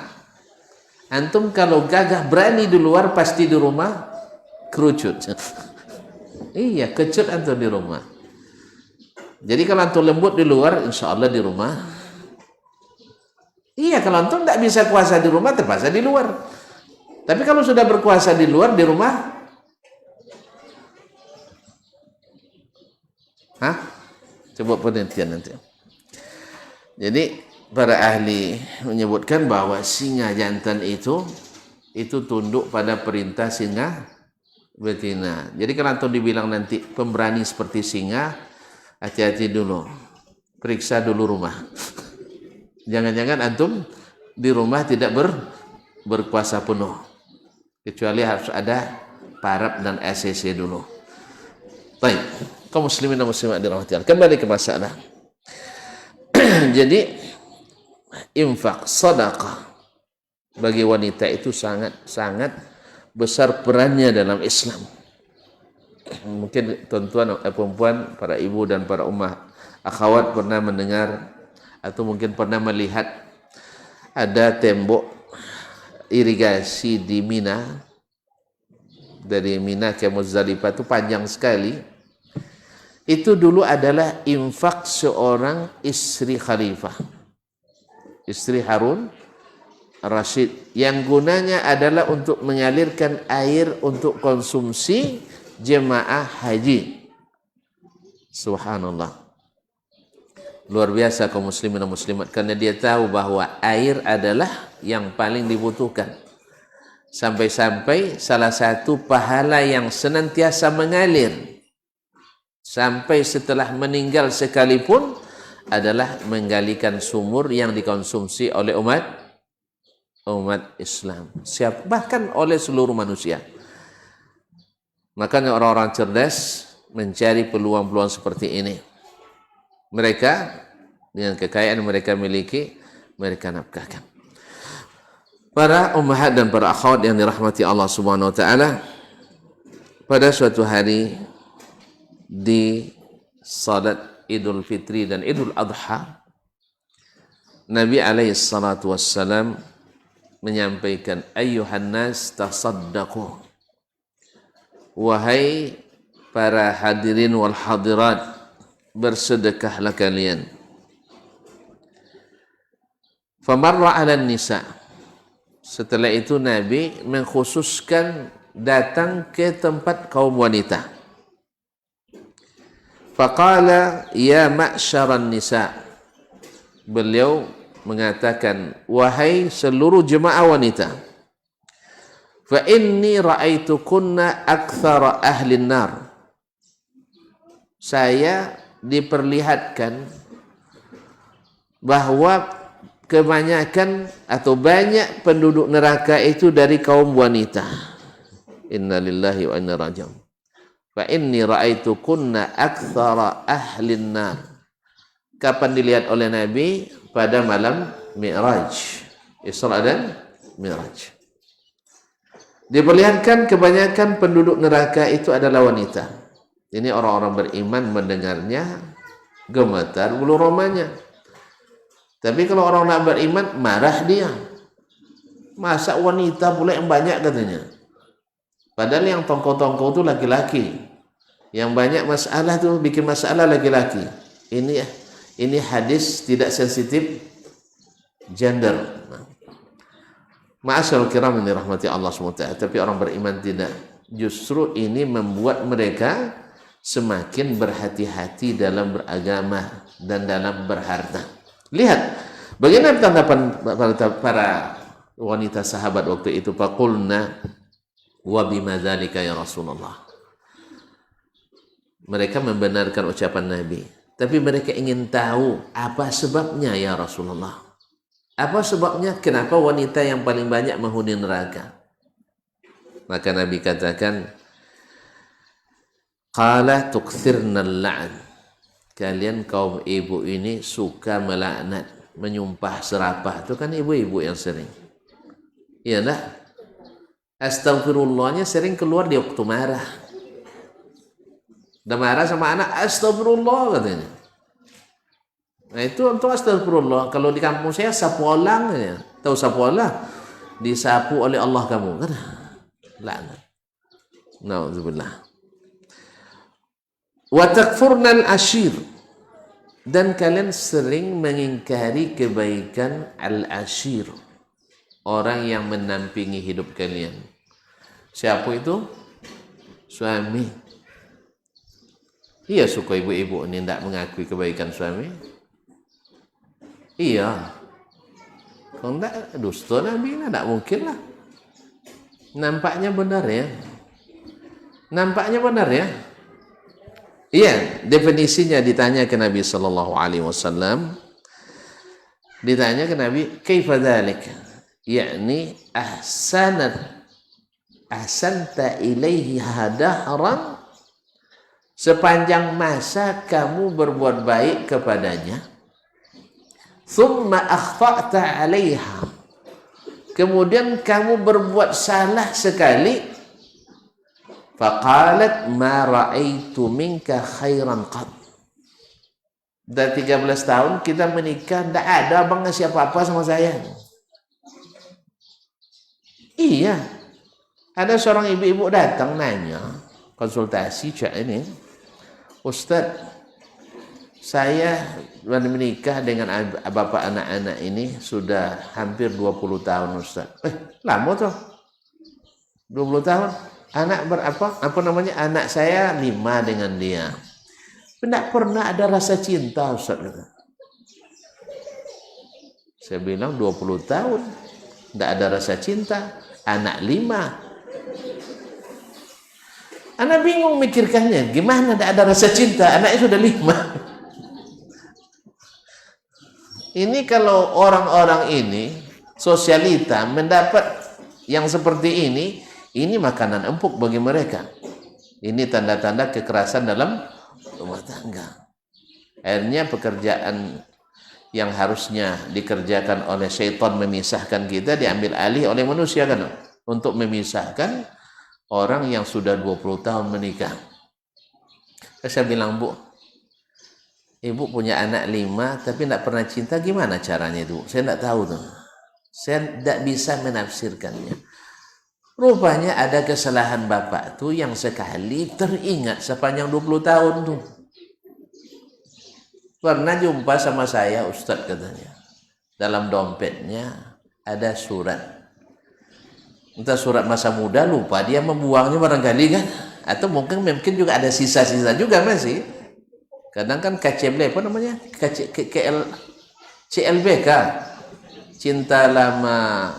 Antum kalau gagah berani di luar, pasti di rumah kerucut. Iya, kecut antum di rumah. Jadi kalau antum lembut di luar, insya Allah di rumah. Iya, kalau antum tidak bisa kuasa di rumah, terpaksa di luar. Tapi kalau sudah berkuasa di luar, di rumah, coba penelitian nanti. Jadi para ahli menyebutkan bahwa singa jantan itu tunduk pada perintah singa betina. Jadi kalau antum dibilang nanti pemberani seperti singa, hati-hati dulu, periksa dulu rumah. Jangan-jangan antum di rumah tidak berkuasa penuh, kecuali harus ada parab dan ACC dulu. Baik, kaum muslimin dan muslimat dirahmati Allah. Kembali ke masalah. Jadi infak, sedekah bagi wanita itu sangat besar perannya dalam Islam. Mungkin tuan-tuan, perempuan, para ibu dan para ummah akhwat pernah mendengar atau mungkin pernah melihat ada tembok irigasi di Mina, dari Mina ke Muzdalifah itu panjang sekali. Itu dulu adalah infak seorang istri khalifah, istri Harun Rashid, yang gunanya adalah untuk mengalirkan air untuk konsumsi jemaah haji. Subhanallah. Luar biasa kaum muslimin dan muslimat, karena dia tahu bahwa air adalah yang paling dibutuhkan. Sampai-sampai salah satu pahala yang senantiasa mengalir sampai setelah meninggal sekalipun adalah menggalikan sumur yang dikonsumsi oleh umat Islam, bahkan oleh seluruh manusia. Makanya orang-orang cerdas mencari peluang-peluang seperti ini. Mereka dengan kekayaan mereka miliki, mereka nafkahkan. Para ummahat dan para akhwat yang dirahmati Allah Subhanahu wa taala, pada suatu hari di salat Idul Fitri dan Idul Adha, Nabi alaihi salatu wassalam menyampaikan, ayyuhan nas tasaddaqu, wahai para hadirin wal hadirat, bersedekahlah kalian. Famarra 'alan nisa, setelah itu Nabi mengkhususkan datang ke tempat kaum wanita. Faqala ya ma'syaran nisa, beliau mengatakan, wahai seluruh jemaah wanita, fa inni ra'aitukunna aktsara ahli nar, saya diperlihatkan bahwa kebanyakan atau banyak penduduk neraka itu dari kaum wanita. Inna lillahi wa inna raji'un. Fa inni ra'aitukunna aktsara ahli nar. Kapan dilihat oleh Nabi? Pada malam Mi'raj, Isra dan Mi'raj. Diperlihatkan kebanyakan penduduk neraka itu adalah wanita. Ini orang-orang beriman mendengarnya gemetar bulu romanya. Tapi kalau orang tak beriman, marah dia. Masa wanita pula yang banyak katanya. Padahal yang tongko-tongko itu laki-laki. Yang banyak masalah tuh bikin masalah laki-laki. Ini hadis tidak sensitif gender. Ma'asyarul kiram ini rahmati Allah SWT. Tapi orang beriman tidak. Justru ini membuat mereka semakin berhati-hati dalam beragama dan dalam berharta. Lihat bagaimana tanggapan para wanita sahabat waktu itu. Faqulna wa bima dzalika ya Rasulullah. Mereka membenarkan ucapan Nabi, tapi mereka ingin tahu apa sebabnya ya Rasulullah. Apa sebabnya kenapa wanita yang paling banyak menghuni neraka? Maka Nabi katakan, qala tukthirna al-la'n. Kalian kaum ibu ini suka melaknat, menyumpah serapah. Itu kan ibu-ibu yang sering. Iya dah. Astagfirullahnya sering keluar di waktu marah. Udah marah sama anak, astagfirullah katanya. Nah itu untuk astagfirullah. Kalau di kampung saya sapu olang ya. Tahu sapu olang? Disapu oleh Allah kamu. Kan? Laknat. Nauzubillah. Wa takfurnal ashir. Dan kalian sering mengingkari kebaikan al-ashir. Orang yang menampingi hidup kalian. Siapa itu? Suami. Iya suka ibu-ibu ini tidak mengakui kebaikan suami. Iya. Kalau tidak dusta Nabi, tidak mungkin lah. Nampaknya benar ya. Nampaknya benar ya. Iya, definisinya ditanya ke Nabi Sallallahu Alaihi Wasallam. Ditanya ke Nabi, kaifa dzalik? Yakni ahsanta ilaihi hadahran. Sepanjang masa kamu berbuat baik kepadanya, thumma akhta'ta 'alaiha. Kemudian kamu berbuat salah sekali. Faqalat ma ra'aitu minka khairan qad. Dah 13 tahun kita menikah, tidak ada abang ngasih apa-apa sama saya. Iya. Ada seorang ibu-ibu datang nanya, konsultasi cak ini. Ustaz, saya menikah dengan bapak anak-anak ini sudah hampir 20 tahun Ustaz. Lama tuh. 20 tahun. Anak berapa? Apa namanya? Anak saya 5 dengan dia. Tidak pernah ada rasa cinta Ustaz. Saya bilang 20 tahun. Tidak ada rasa cinta. Anak 5. Anak bingung mikirkannya, gimana tidak ada rasa cinta, anaknya sudah 5. Ini kalau orang-orang ini, sosialita, mendapat yang seperti ini makanan empuk bagi mereka. Ini tanda-tanda kekerasan dalam rumah tangga. Akhirnya pekerjaan yang harusnya dikerjakan oleh syaitan memisahkan kita, diambil alih oleh manusia kan, untuk memisahkan orang yang sudah 20 tahun menikah. Saya bilang, Bu, Ibu punya anak 5 tapi tidak pernah cinta, gimana caranya itu? Saya tidak tahu tuh. Saya tidak bisa menafsirkannya. Rupanya ada kesalahan bapak tuh yang sekali teringat sepanjang 20 tahun tuh. Pernah jumpa sama saya Ustadz katanya. Dalam dompetnya ada surat. Entah surat masa muda, lupa dia membuangnya barangkali kan, atau mungkin juga ada sisa-sisa juga masih. Kadang kan KCB apa namanya, CLBK, cinta lama,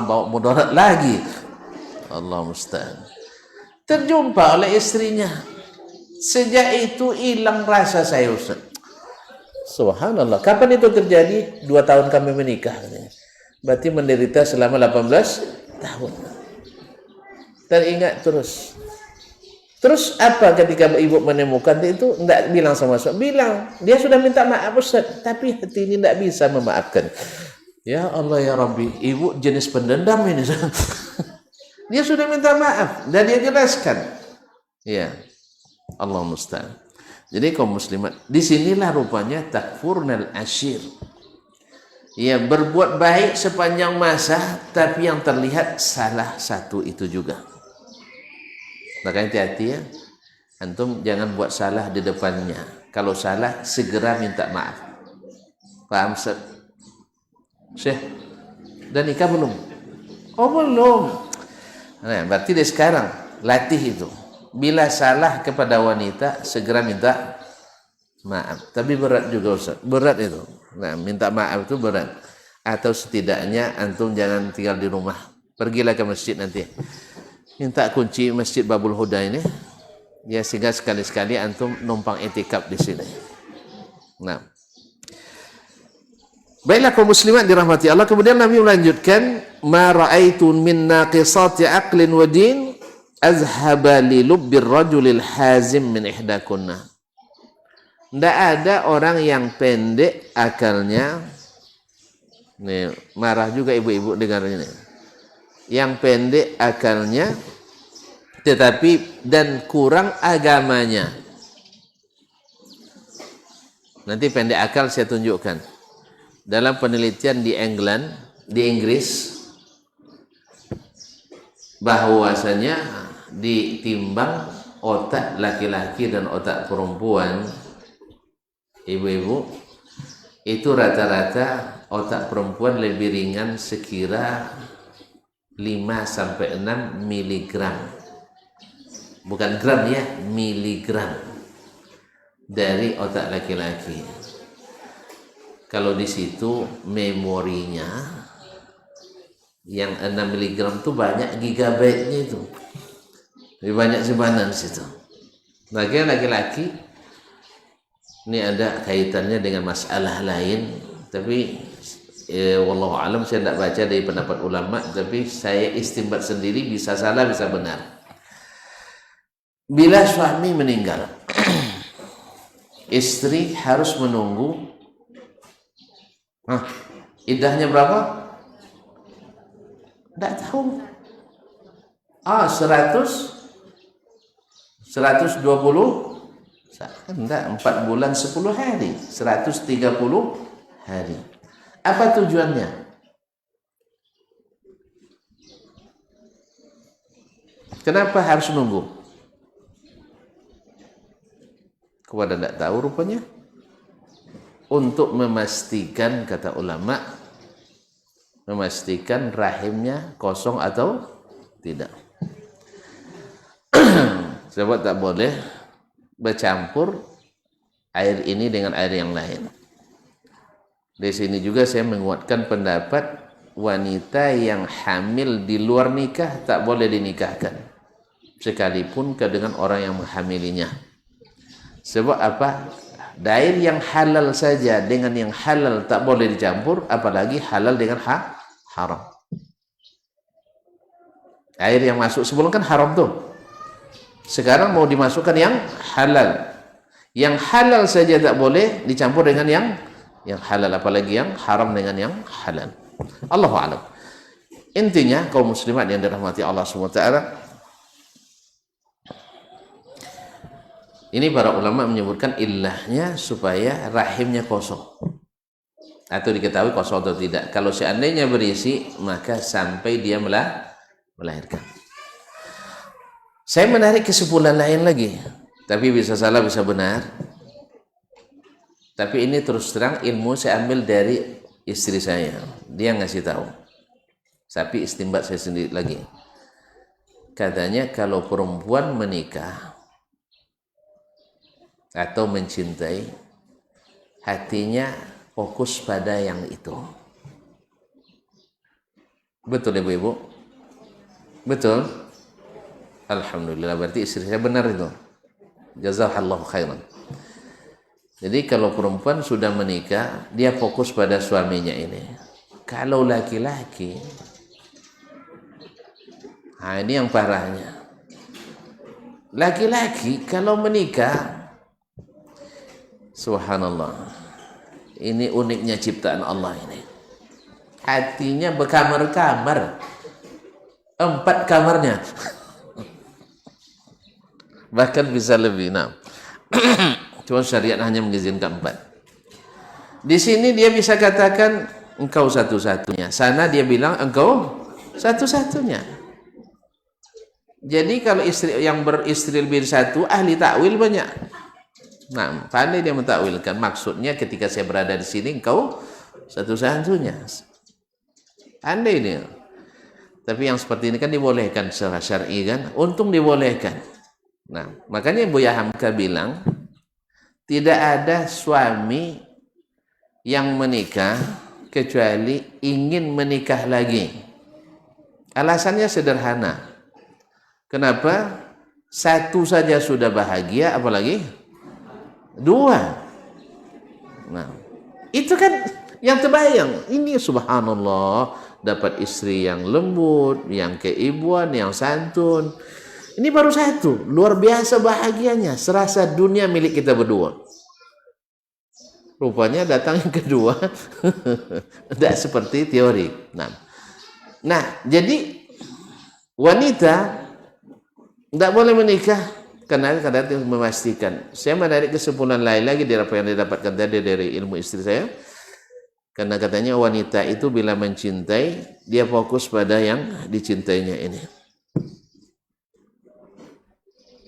bawa mudarat lagi. Allah musta'an. Terjumpa oleh istrinya. Sejak itu hilang rasa saya Ustaz. Subhanallah. Kapan itu terjadi? 2 tahun kami menikah katanya. Berarti menderita selama 18 tahun. Teringat terus. Terus apa ketika ibu menemukan itu? Tidak bilang sama suami. Bilang, dia sudah minta maaf Ustaz, tapi hati ini tidak bisa memaafkan. Ya Allah ya Rabbi, ibu jenis pendendam ini. Dia sudah minta maaf dan dia jelaskan. Ya, Allah musta'an. Jadi kaum muslimat, disinilah rupanya takfurnal ashir. Ya, berbuat baik sepanjang masa, tapi yang terlihat salah satu itu juga. Makanya hati-hati ya. Antum jangan buat salah di depannya. Kalau salah, segera minta maaf. Paham, Syekh? Dan nikah belum? Oh, belum. Nah, berarti dari sekarang, latih itu. Bila salah kepada wanita, segera minta maaf. Tapi berat juga Ustaz. Berat itu. Nah, minta maaf itu berat. Atau setidaknya antum jangan tinggal di rumah. Pergilah ke masjid nanti. Minta kunci Masjid Babul Huda ini. Ya, sehingga sekali-sekali antum numpang itikaf di sini. Nah. Baiklah kaum muslimat dirahmati Allah. Kemudian Nabi melanjutkan, "Ma ra'aitu min naqisati aqlin wa din azhaba li lubbir rajulil hazim min ihdakunna." Tidak ada orang yang pendek akalnya. Nih, marah juga ibu-ibu dengar ini. Yang pendek akalnya, tetapi dan kurang agamanya. Nanti pendek akal saya tunjukkan. Dalam penelitian di England, di Inggris, bahwasanya ditimbang otak laki-laki dan otak perempuan, ibu-ibu, itu rata-rata otak perempuan lebih ringan sekira 5 sampai 6 miligram. Bukan gram ya, miligram dari otak laki-laki. Kalau di situ memorinya yang 6 miligram itu banyak gigabyte-nya itu. Lebih banyak simpanan di situ. Bagi laki-laki ini ada kaitannya dengan masalah lain, tapi wallahu alam saya tidak baca dari pendapat ulama, tapi saya istinbat sendiri, bisa salah bisa benar. Bila suami meninggal, istri harus menunggu iddahnya berapa? Tidak tahu. 120? Enggak, 4 bulan 10 hari, 130 hari. Apa tujuannya? Kenapa harus nunggu? Kepada tidak tahu rupanya. Untuk memastikan, kata ulama, memastikan rahimnya kosong atau tidak. Sebab tak boleh bercampur air ini dengan air yang lain. Di sini juga saya menguatkan pendapat wanita yang hamil di luar nikah tak boleh dinikahkan, sekalipun dengan orang yang menghamilinya. Sebab apa? Air yang halal saja dengan yang halal tak boleh dicampur, apalagi halal dengan haram. Air yang masuk sebelum kan haram tuh. Sekarang mau dimasukkan yang halal. Yang halal saja tak boleh dicampur dengan yang halal, apalagi yang haram dengan yang halal. Allahu a'lam. Intinya kaum muslimat yang dirahmati Allah SWT, ini para ulama menyebutkan ilahnya supaya rahimnya kosong, atau diketahui kosong atau tidak. Kalau seandainya berisi, maka sampai dia melahirkan. Saya menarik kesimpulan lain lagi, tapi bisa salah bisa benar. Tapi ini terus terang ilmu saya ambil dari istri saya, dia ngasih tahu. Tapi istinbat saya sendiri lagi. Katanya kalau perempuan menikah atau mencintai, hatinya fokus pada yang itu. Betul ibu-ibu? Betul? Alhamdulillah, berarti istri saya benar itu. Jazakallahu khairan. Jadi kalau perempuan sudah menikah, dia fokus pada suaminya ini. Kalau laki-laki, ini yang parahnya. Laki-laki kalau menikah, subhanallah, ini uniknya ciptaan Allah ini. Hatinya berkamar-kamar, 4 kamarnya. Bahkan bisa lebih. Nah, cuma syariat hanya mengizinkan 4. Di sini dia bisa katakan, engkau satu-satunya. Sana dia bilang engkau satu-satunya. Jadi kalau istri yang beristri lebih dari satu, ahli takwil banyak. Nah, pandai dia mentakwilkan. Maksudnya ketika saya berada di sini, engkau satu-satunya. Pandai dia. Tapi yang seperti ini kan dibolehkan secara syar'i kan? Untung dibolehkan. Nah, makanya Buya Hamka bilang, tidak ada suami yang menikah kecuali ingin menikah lagi. Alasannya sederhana. Kenapa? Satu saja sudah bahagia, apalagi dua. Nah, itu kan yang terbayang. Ini subhanallah, dapat istri yang lembut, yang keibuan, yang santun. Ini baru satu, luar biasa bahagianya, serasa dunia milik kita berdua. Rupanya datang yang kedua, tidak seperti teori. Nah, jadi wanita tidak boleh menikah karena kadang memastikan. Saya menarik kesimpulan lain lagi dari apa yang didapatkan tadi dari ilmu istri saya. Karena katanya wanita itu bila mencintai, dia fokus pada yang dicintainya ini.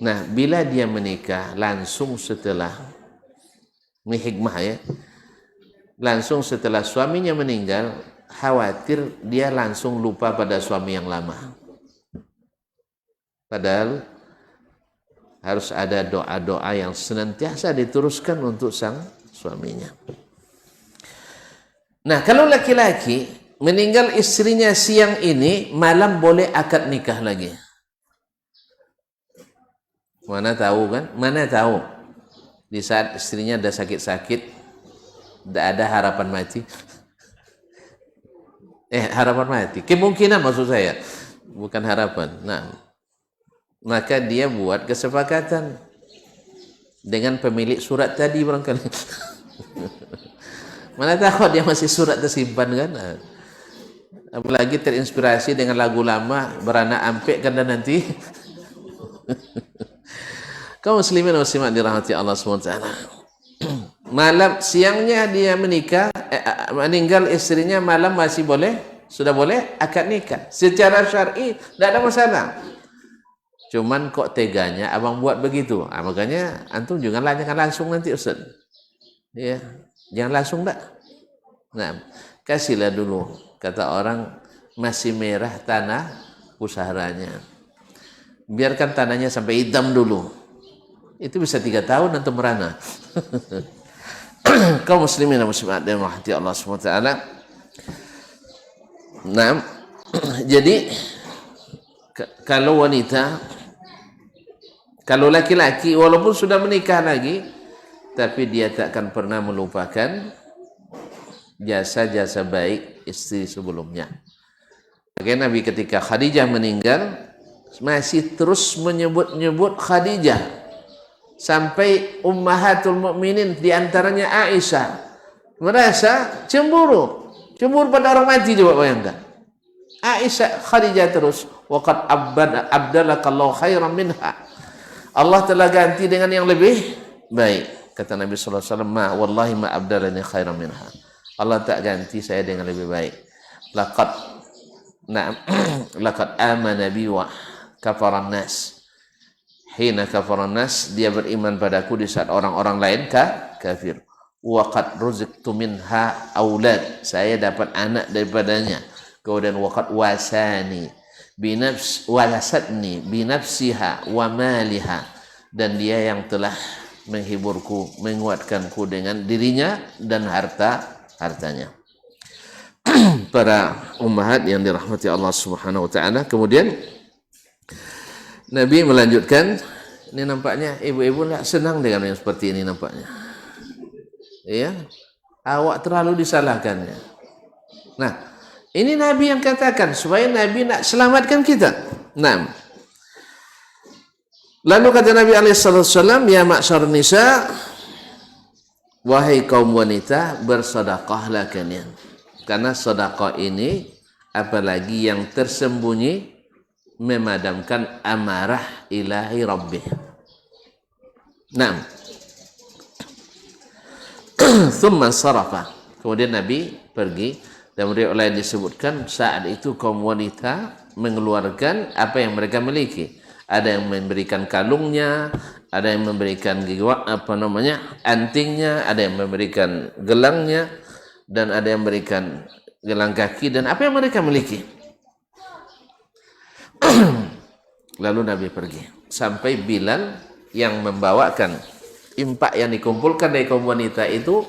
Nah, bila dia menikah langsung setelah, ini hikmah ya, langsung setelah suaminya meninggal, khawatir dia langsung lupa pada suami yang lama. Padahal harus ada doa-doa yang senantiasa diteruskan untuk sang suaminya. Nah, kalau laki-laki meninggal istrinya siang ini, malam boleh akad nikah lagi. Mana tahu kan? Mana tahu di saat istrinya ada sakit-sakit, tidak ada harapan mati. Harapan mati. Kemungkinan maksud saya, bukan harapan. Nah, maka dia buat kesepakatan dengan pemilik surat tadi barangkali. Mana tahu dia masih surat tersimpan kan? Apalagi terinspirasi dengan lagu lama beranak ampek kan dan nanti. Kaum muslimin dan muslimat dirahmati Allah SWT. Malam siangnya dia menikah, meninggal istrinya, malam masih boleh, sudah boleh akad nikah. Secara syar'i tidak ada masalah. Cuman kok teganya abang buat begitu? Makanya antum jangan langsung nanti Ustaz. Ya, jangan langsung tak. Nah, kasihlah dulu, kata orang, masih merah tanah usaharanya. Biarkan tanahnya sampai hitam dulu. Itu bisa 3 tahun atau merana. Kaum muslimin dan muslimat dan rahmati Allah SWT. Nah, jadi kalau wanita, kalau laki-laki walaupun sudah menikah lagi, tapi dia tak akan pernah melupakan jasa-jasa baik istri sebelumnya. Makanya Nabi ketika Khadijah meninggal masih terus menyebut-nyebut Khadijah. Sampai ummahatul mukminin diantaranya Aisyah merasa cemburu pada orang mati. Coba bayangkan, Aisyah Khadijah terus, waqad abdalakallahu khairan minha, Allah telah ganti dengan yang lebih baik. Kata Nabi sallallahu alaihi wasallam, wallahi ma abdalani khairan minha, Allah tak ganti saya dengan lebih baik. Laqad amana bi wa kafaran nas, hina kafaran nas, dia beriman padaku di saat orang-orang lain kafir. Waqad ruzqtu minha aulad, saya dapat anak daripadanya. Kemudian waqad wasani walasatni binafsiha wa maliha, dan dia yang telah menghiburku, menguatkanku dengan dirinya dan hartanya. Para ummahat yang dirahmati Allah Subhanahu wa taala. Kemudian Nabi melanjutkan, ini nampaknya ibu-ibu tidak senang dengan yang seperti ini nampaknya. Ya, awak terlalu disalahkannya. Nah, ini Nabi yang katakan supaya Nabi nak selamatkan kita. Nah, lalu kata Nabi alaihissalam, ya ma'syar nisa, wahai kaum wanita, bersedekahlah kalian. Karena sedekah ini apalagi yang tersembunyi memadamkan amarah ilahi rabbih. Nah, thumma sarafa, kemudian Nabi pergi Dan riwayat lain disebutkan saat itu kaum wanita mengeluarkan apa yang mereka miliki. Ada yang memberikan kalungnya, ada yang memberikan antingnya, ada yang memberikan gelangnya, dan ada yang memberikan gelang kaki dan apa yang mereka miliki. Lalu Nabi pergi sampai Bilal yang membawakan impak yang dikumpulkan dari kaum wanita itu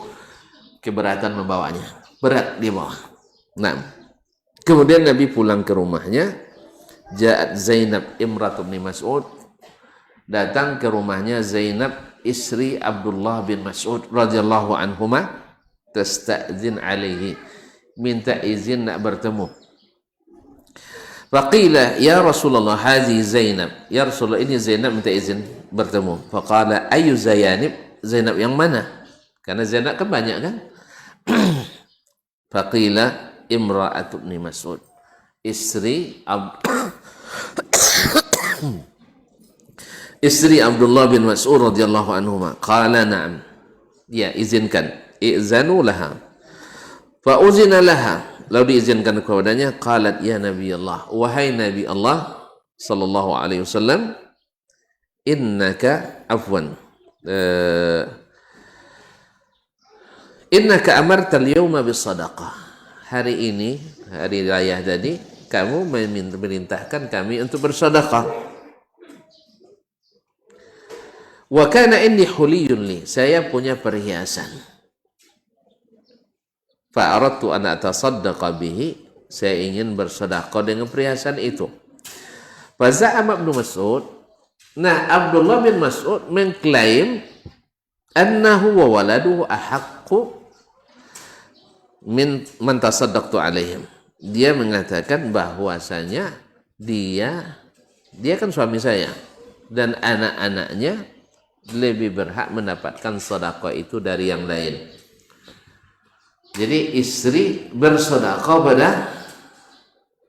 keberatan membawanya, berat di bawah. Nah, kemudian Nabi pulang ke rumahnya. Ja'at Zainab imratu bin Mas'ud, datang ke rumahnya Zainab istri Abdullah bin Mas'ud radhiyallahu anhuma, tasta'zin alaihi, minta izin nak bertemu. Faqila ya Rasulullah hazi Zainab, ya Rasulullah ini Zainab minta izin bertemu. Faqala ayu Zainab, Zainab yang mana? Karena Zainab kan banyak kan. Faqila imra'atu bin Mas'ud, istri istri Abdullah bin Mas'ud radhiyallahu anhuma. Qala na'am, ya izinkan, izanu laha. Fa uzina laha, lalu diizinkan kepadanya. Qalat ya Nabi Allah, wahai Nabi Allah sallallahu alaihi wasallam, innaka amarta al-yawma bis-sadaqah. Hari ini, hari raya tadi, kamu memerintahkan kami untuk bersedekah. Wa kana inni huliyun li, saya punya perhiasan. Fa aradtu an atasaddaqa bihi, saya ingin bersedekah dengan perhiasan itu. Fa za'ama Ibnu Mas'ud, nah Abdullah bin Mas'ud mengklaim annahu wa waladuhu ahaqqu min man tasaddaqtu alaihim. Dia mengatakan bahwasanya dia kan suami saya dan anak-anaknya lebih berhak mendapatkan sedekah itu dari yang lain. Jadi istri bersedekah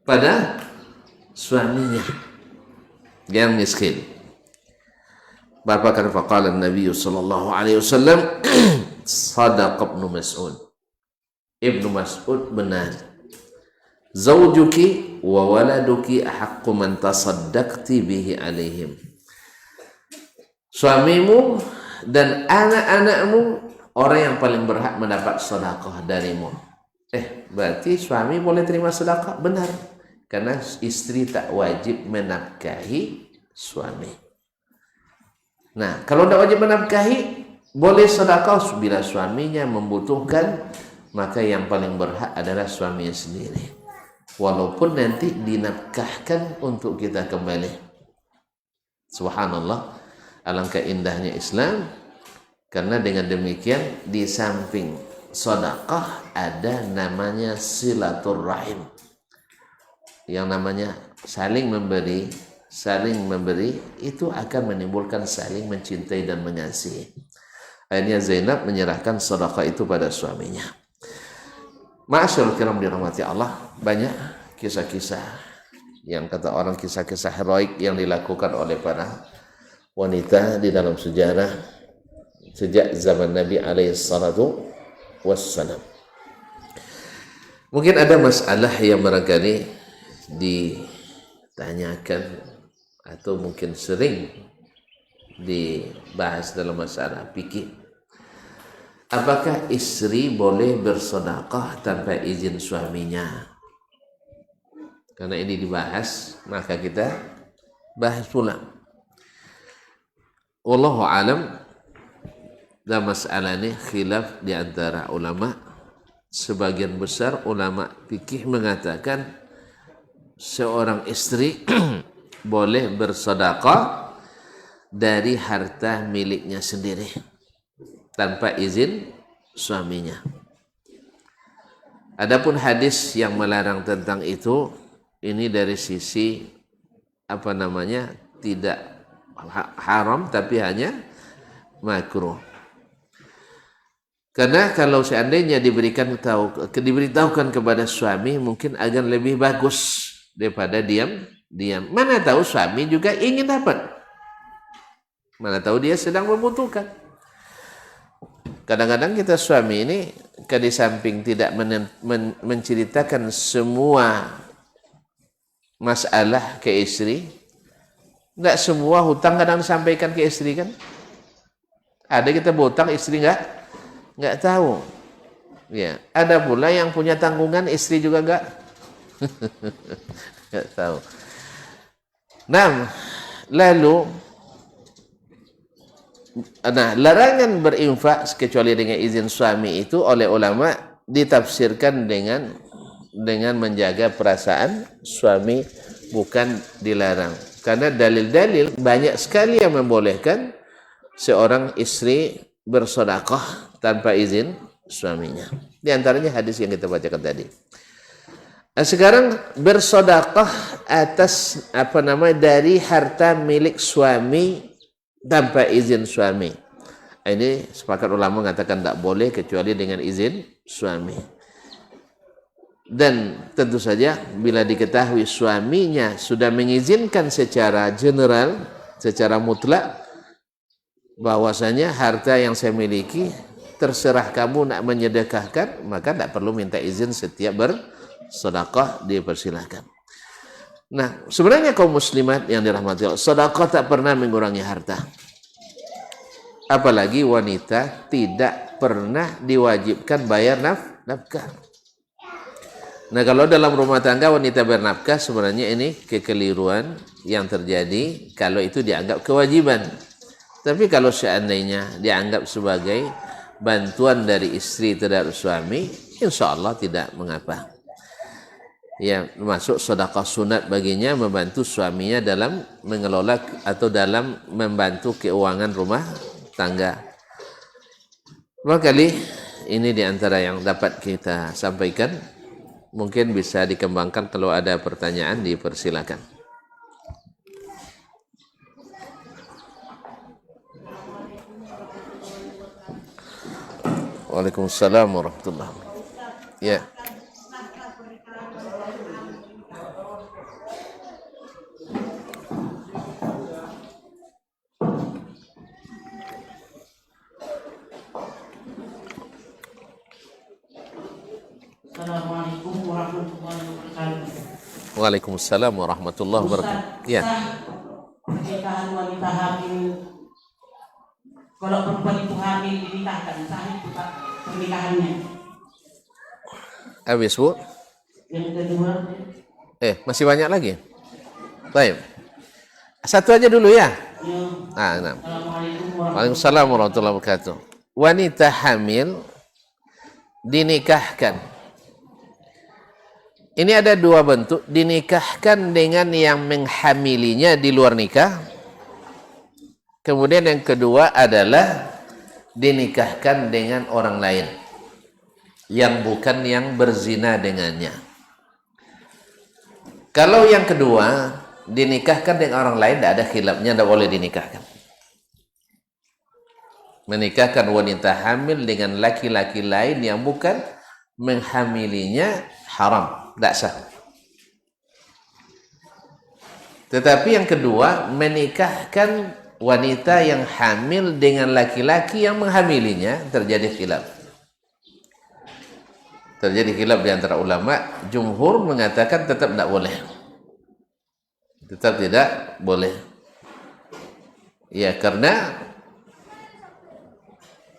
pada suaminya yang miskin. Bapak kan faqala Nabi sallallahu alaihi wasallam sadaqa Ibnu Mas'ud. Ibnu Mas'ud benar. Zawjuki wa waladuki ahaqqu man tasaddaqti bihi alaihim. Suamimu dan anak-anakmu orang yang paling berhak mendapat sedekah darimu. Berarti suami boleh terima sedekah? Benar. Karena istri tak wajib menafkahi suami. Nah, kalau tak wajib menafkahi, boleh sedekah bila suaminya membutuhkan, maka yang paling berhak adalah suaminya sendiri. Walaupun nanti dinafkahkan untuk kita kembali. Subhanallah, alangkah indahnya Islam. Karena dengan demikian di samping sedekah ada namanya silaturrahim. Yang namanya saling memberi itu akan menimbulkan saling mencintai dan mengasihi. Akhirnya Zainab menyerahkan sedekah itu pada suaminya. Ma'asyiral kiram dirahmati Allah, banyak kisah-kisah yang kata orang kisah-kisah heroik yang dilakukan oleh para wanita di dalam sejarah sejak zaman Nabi alaihi salatu wassalam. Mungkin ada masalah yang barangkali ditanyakan atau mungkin sering dibahas dalam masalah fikih. Apakah istri boleh bersedekah tanpa izin suaminya? Karena ini dibahas, maka kita bahas pula. Wallahu alam, dalam masalah ini khilaf di antara ulama. Sebagian besar ulama fikih mengatakan seorang istri boleh bersedekah dari harta miliknya sendiri tanpa izin suaminya. Adapun hadis yang melarang tentang itu, ini dari sisi tidak haram tapi hanya makruh. Karena kalau seandainya diberitahukan kepada suami, mungkin akan lebih bagus daripada diam. Mana tahu suami juga ingin dapat. Mana tahu dia sedang membutuhkan. Kadang-kadang kita suami ini di samping tidak menceritakan semua masalah ke istri, enggak semua hutang kadang disampaikan ke istri kan. Ada kita berhutang istri enggak tahu. Ya, ada pula yang punya tanggungan istri juga enggak tahu. Nah, lalu larangan berinfak kecuali dengan izin suami itu oleh ulama ditafsirkan dengan menjaga perasaan suami, bukan dilarang. Karena dalil-dalil banyak sekali yang membolehkan seorang istri bersedekah tanpa izin suaminya. Di antaranya hadis yang kita bacakan tadi. Sekarang bersedekah atas dari harta milik suami tanpa izin suami. Ini sepakat ulama mengatakan tidak boleh kecuali dengan izin suami. Dan tentu saja bila diketahui suaminya sudah mengizinkan secara general, secara mutlak, bahwasanya harta yang saya miliki terserah kamu nak menyedekahkan, maka tidak perlu minta izin setiap bersedekah, dipersilahkan. Nah, sebenarnya kaum muslimat yang dirahmati Allah, sedekah tak pernah mengurangi harta. Apalagi wanita tidak pernah diwajibkan bayar nafkah. Nah, kalau dalam rumah tangga wanita bernafkah, sebenarnya ini kekeliruan yang terjadi kalau itu dianggap kewajiban. Tapi kalau seandainya dianggap sebagai bantuan dari istri terhadap suami, insya Allah tidak mengapa. Ya, termasuk sedekah sunat baginya membantu suaminya dalam mengelola atau dalam membantu keuangan rumah tangga. Barangkali ini diantara yang dapat kita sampaikan. Mungkin bisa dikembangkan, kalau ada pertanyaan dipersilakan. Waalaikumsalam warahmatullahi wabarakatuh. Ya. Assalamualaikum warahmatullahi wabarakatuh. Waalaikumsalam warahmatullahi wabarakatuh. Ya. Pernikahan wanita hamil, kalau perempuan itu hamil dinikahkan, sah itu Pak pernikahannya. Habis, Bu? Yang kedua, Masih banyak lagi? Baik. Satu aja dulu ya. Nah. Waalaikumsalam warahmatullahi wabarakatuh. Wanita hamil dinikahkan. Ini ada dua bentuk, dinikahkan dengan yang menghamilinya di luar nikah. Kemudian yang kedua adalah dinikahkan dengan orang lain yang bukan yang berzina dengannya. Kalau yang kedua, dinikahkan dengan orang lain, tidak ada khilafnya, tidak boleh dinikahkan. Menikahkan wanita hamil dengan laki-laki lain yang bukan menghamilinya haram, tidak sah. Tetapi yang kedua, menikahkan wanita yang hamil dengan laki-laki yang menghamilinya, terjadi khilaf. Terjadi khilaf di antara ulama. Jumhur mengatakan tetap tidak boleh. Tetap tidak boleh. Ya, karena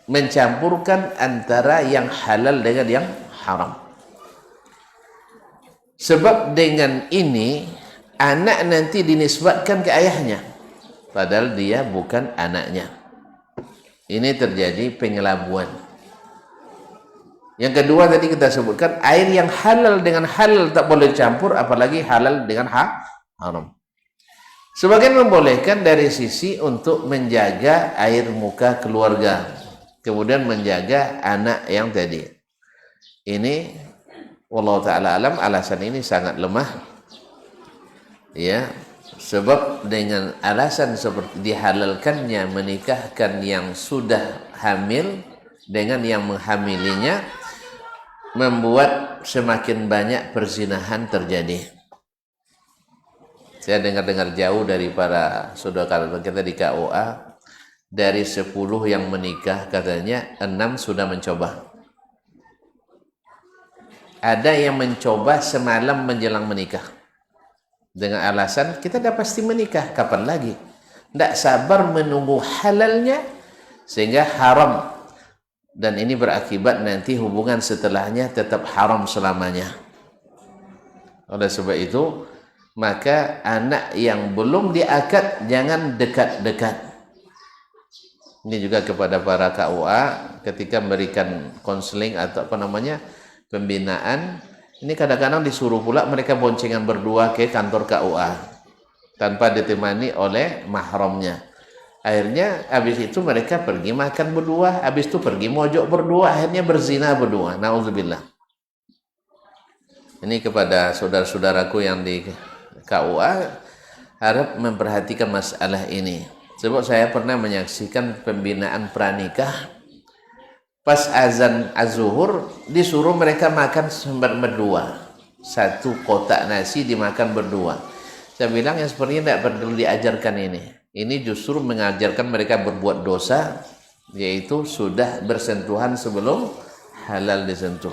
mencampurkan antara yang halal dengan yang haram. Sebab dengan ini anak nanti dinisbatkan ke ayahnya, padahal dia bukan anaknya. Ini terjadi pengelabuan. Yang kedua tadi kita sebutkan, air yang halal dengan halal tak boleh campur, apalagi halal dengan haram. Sebagian membolehkan dari sisi untuk menjaga air muka keluarga, kemudian menjaga anak yang tadi. Ini wallahu ta'ala alam, alasan ini sangat lemah. Ya, sebab dengan alasan seperti dihalalkannya menikahkan yang sudah hamil dengan yang menghamilinya, membuat semakin banyak perzinahan terjadi. Saya dengar-dengar jauh dari para saudara kita di KUA, dari 10 yang menikah katanya 6 sudah mencoba. ada yang mencoba semalam menjelang menikah dengan alasan kita dah pasti menikah, kapan lagi? Tidak sabar menunggu halalnya sehingga haram, dan ini berakibat nanti hubungan setelahnya tetap haram selamanya. Oleh sebab itu, maka anak yang belum diakad jangan dekat-dekat. Ini juga kepada para KUA ketika memberikan konseling atau pembinaan. Ini kadang-kadang disuruh pula mereka boncengan berdua ke kantor KUA tanpa ditemani oleh mahramnya. Akhirnya habis itu mereka pergi makan berdua, habis itu pergi mojok berdua, akhirnya berzina berdua. Nauzubillah. Ini kepada saudara-saudaraku yang di KUA, harap memperhatikan masalah ini. Sebab saya pernah menyaksikan pembinaan pranikah, pas azan az-zuhur disuruh mereka makan berdua, satu kotak nasi dimakan berdua. Saya bilang yang sepertinya tidak perlu diajarkan ini. Ini justru mengajarkan mereka berbuat dosa, yaitu sudah bersentuhan sebelum halal disentuh.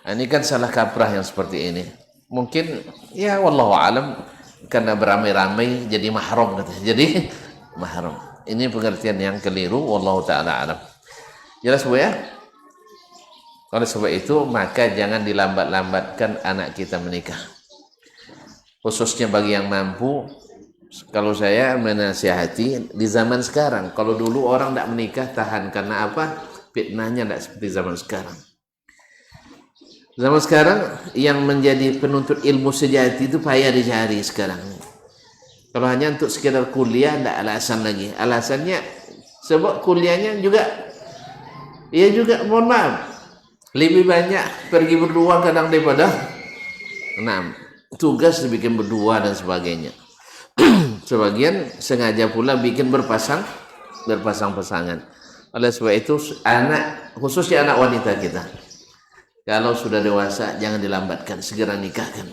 Ini kan salah kaprah yang seperti ini. Mungkin ya wallahu alam karena beramai-ramai jadi mahram katanya. Jadi mahram. Ini pengertian yang keliru, wallahu taala alam. Jelas Bu ya? Oleh sebab itu maka jangan dilambat-lambatkan anak kita menikah. Khususnya bagi yang mampu. Kalau saya menasihati di zaman sekarang, kalau dulu orang tidak menikah tahan karena apa? Fitnahnya tidak seperti zaman sekarang. Zaman sekarang yang menjadi penuntut ilmu sejati itu payah dicari sekarang. Kalau hanya untuk sekedar kuliah tidak alasan lagi. Alasannya sebab kuliahnya juga, ia juga mohon maaf lebih banyak pergi berdua kadang daripada tugas dibikin berdua dan sebagainya. Sebagian sengaja pula bikin berpasang-pasangan. Oleh sebab itu anak, khususnya anak wanita kita, kalau sudah dewasa jangan dilambatkan, segera nikahkan.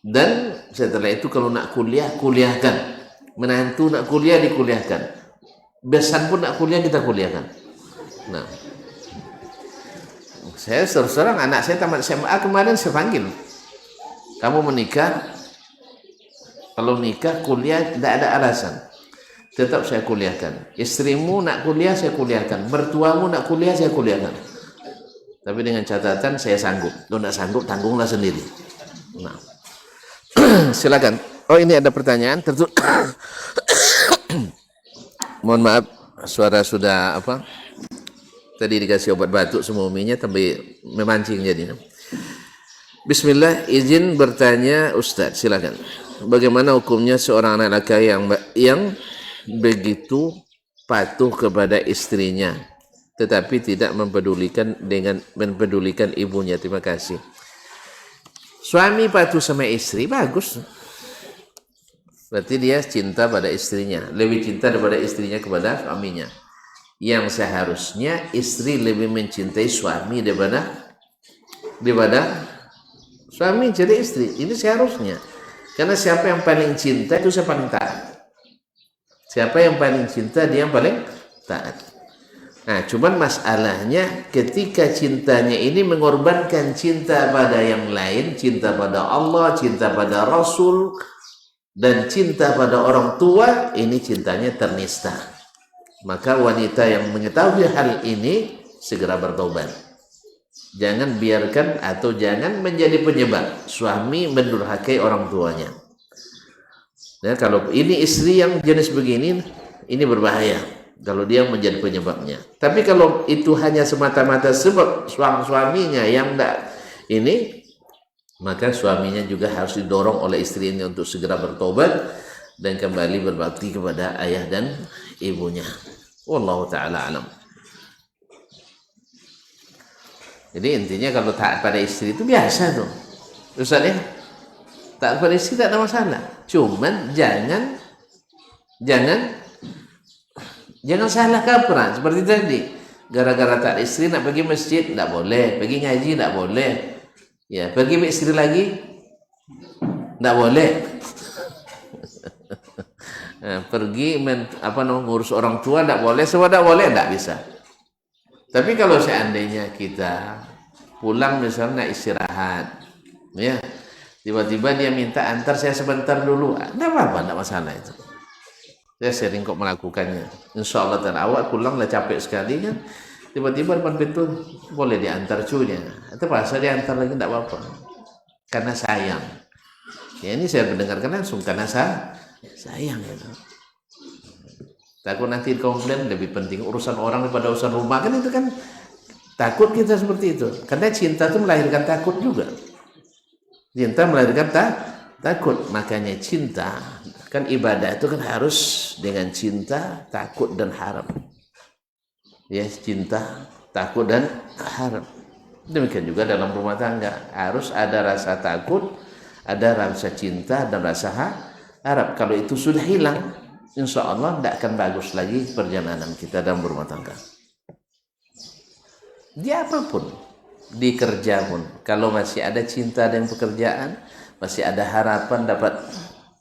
Dan setelah itu kalau nak kuliah, kuliahkan. Menantu nak kuliah, dikuliahkan. Besan pun nak kuliah, kita kuliahkan. Nah, saya terus-terang anak saya tamat SMA kemarin saya panggil, kamu menikah? Kalau nikah, kuliah tidak ada alasan, tetap saya kuliahkan. Istrimu nak kuliah, saya kuliahkan. Mertuamu nak kuliah, saya kuliahkan. Tapi dengan catatan saya sanggup. Kalau tidak sanggup, tanggunglah sendiri. Nah, silakan. Oh, ini ada pertanyaan. Mohon maaf, suara sudah apa? Tadi dikasih obat batuk semua uminya, tapi memancing jadinya. Bismillah, izin bertanya Ustaz, silakan. Bagaimana hukumnya seorang anak laki yang begitu patuh kepada istrinya, tetapi tidak mempedulikan ibunya? Terima kasih. Suami patuh sama istri, bagus. Berarti dia cinta pada istrinya, lebih cinta daripada istrinya kepada suaminya. Yang seharusnya istri lebih mencintai suami daripada suami jadi istri. Ini seharusnya. Karena siapa yang paling cinta itu siapa yang taat. Siapa yang paling cinta dia yang paling taat. Nah, cuman masalahnya ketika cintanya ini mengorbankan cinta pada yang lain, cinta pada Allah, cinta pada Rasul, dan cinta pada orang tua, ini cintanya ternista. Maka wanita yang mengetahui hal ini segera bertobat. Jangan biarkan atau jangan menjadi penyebab suami mendurhakai orang tuanya. Nah, kalau ini istri yang jenis begini, ini berbahaya kalau dia menjadi penyebabnya. Tapi kalau itu hanya semata-mata sebab suaminya yang tidak ini, maka suaminya juga harus didorong oleh istrinya untuk segera bertobat dan kembali berbakti kepada ayah dan ibunya. Wallahu ta'ala alam. Jadi intinya kalau taat pada istri itu biasa tuh, Ustaz ya. Taat pada istri tak ada masalah. Cuman jangan salah kaprah seperti tadi. Gara-gara taat istri nak pergi masjid tak boleh, pergi ngaji tak boleh. Ya, pergi sama istri lagi tak boleh. Pergi ngurus orang tua tak boleh, semua tak boleh, tak bisa. Tapi kalau seandainya kita pulang misalnya istirahat, ya, tiba-tiba dia minta antar saya sebentar dulu, enggak apa-apa, enggak masalah itu. Saya sering kok melakukannya. Insya Allah dan awak pulang lah capek sekali kan, tiba-tiba depan pintu boleh diantar cucunya, atau pasal diantar lagi enggak apa-apa, karena sayang. Ya ini saya mendengarkan langsung karena sayang itu. Takut nanti komplain lebih penting urusan orang daripada urusan rumah, kan itu kan takut kita seperti itu. Karena cinta itu melahirkan takut juga. Cinta melahirkan takut. Makanya cinta kan ibadah itu kan harus dengan cinta, takut dan harap. Ya, cinta, takut dan harap. Demikian juga dalam rumah tangga harus ada rasa takut, ada rasa cinta dan rasa harap. Kalau itu sudah hilang, insya Allah tidak akan bagus lagi perjalanan kita dalam berumah tangga. Di apapun, di kerja pun, kalau masih ada cinta dan pekerjaan, masih ada harapan dapat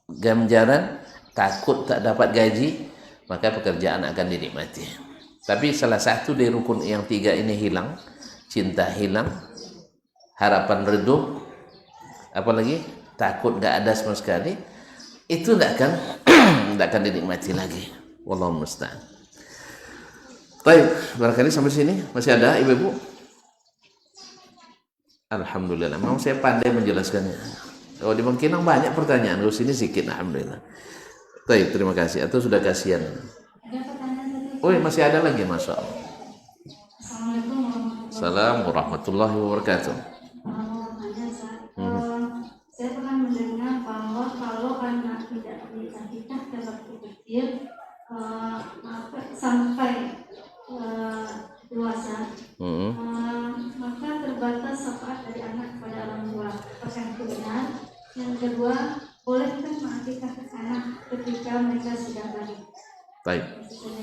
ganjaran, takut tak dapat gaji, maka pekerjaan akan dinikmati. Tapi salah satu dari rukun yang 3 ini hilang, cinta hilang, harapan redup, apalagi takut gak ada sama sekali, itu tidak akan dinikmati lagi. Wallahu musta'an. Baik, barangkali sampai sini masih ada ibu-ibu? Alhamdulillah, memang saya pandai menjelaskannya. Kalau di Bangkinang banyak pertanyaan, kalau sini sedikit, alhamdulillah. Baik, terima kasih. Atau sudah kasihan? Oh, masih ada lagi, masya Allah. Assalamualaikum warahmatullahi wabarakatuh. Saya pernah mendengar bahwa kalau anak tidak dikasih waktu kecil sampai dewasa, maka terbatas syafaat dari anak kepada orang tua. Apakah itu benar? Yang kedua, bolehkah mengakikahkan anak ketika mereka sudah balik? Baik,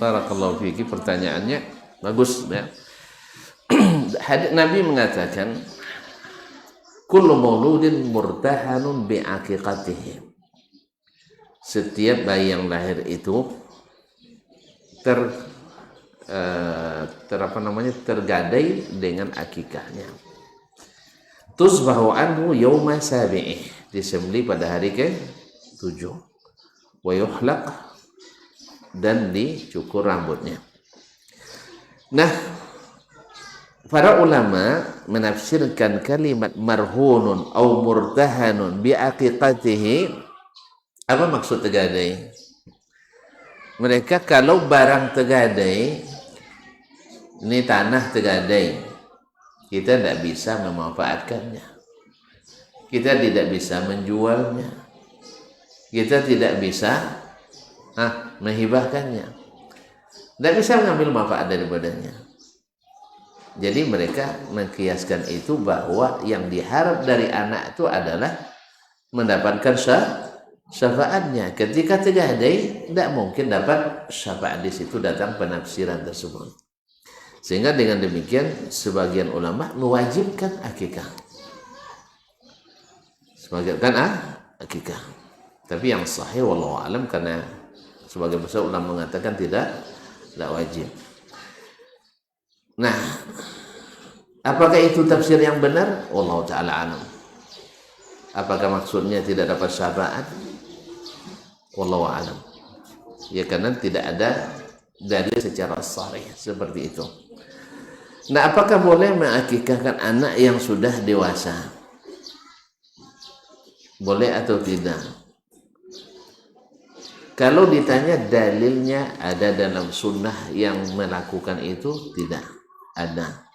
barakallahu fiki, pertanyaannya bagus ya. Nabi mengatakan, kullu mauludin murtahanun bi'aqiqatihi. Setiap bayi yang lahir itu tergadai dengan akikahnya. Tuzbahu anhu yawma sabi'ih, disembelih pada hari ke-7. Wa yuhlaq, dan dicukur rambutnya. Nah, para ulama menafsirkan kalimat marhunun au murtahanun bi'aqiqatihi. Apa maksud tergadai? Mereka kalau barang tergadai, ini tanah tergadai, kita tidak bisa memanfaatkannya, kita tidak bisa menjualnya, kita tidak bisa menghibahkannya, tidak bisa mengambil manfaat daripadanya. Jadi mereka mengkiaskan itu bahwa yang diharap dari anak itu adalah mendapatkan syafaatnya. Ketika tergadai, tidak mungkin dapat syafaat. Di situ datang penafsiran tersebut. Sehingga dengan demikian sebagian ulama mewajibkan akikah. Sebagian akikah. Tapi yang sahih wallahu alam, karena sebagian besar ulama mengatakan tidak wajib. Nah, apakah itu tafsir yang benar? Wallahu ta'ala alam. Apakah maksudnya tidak dapat syafaat? Wallahu a'lam. Ya, karena tidak ada dalil secara sharih seperti itu. Nah, apakah boleh mengakikahkan anak yang sudah dewasa? Boleh atau tidak? Kalau ditanya dalilnya ada dalam sunnah yang melakukan itu, tidak ada.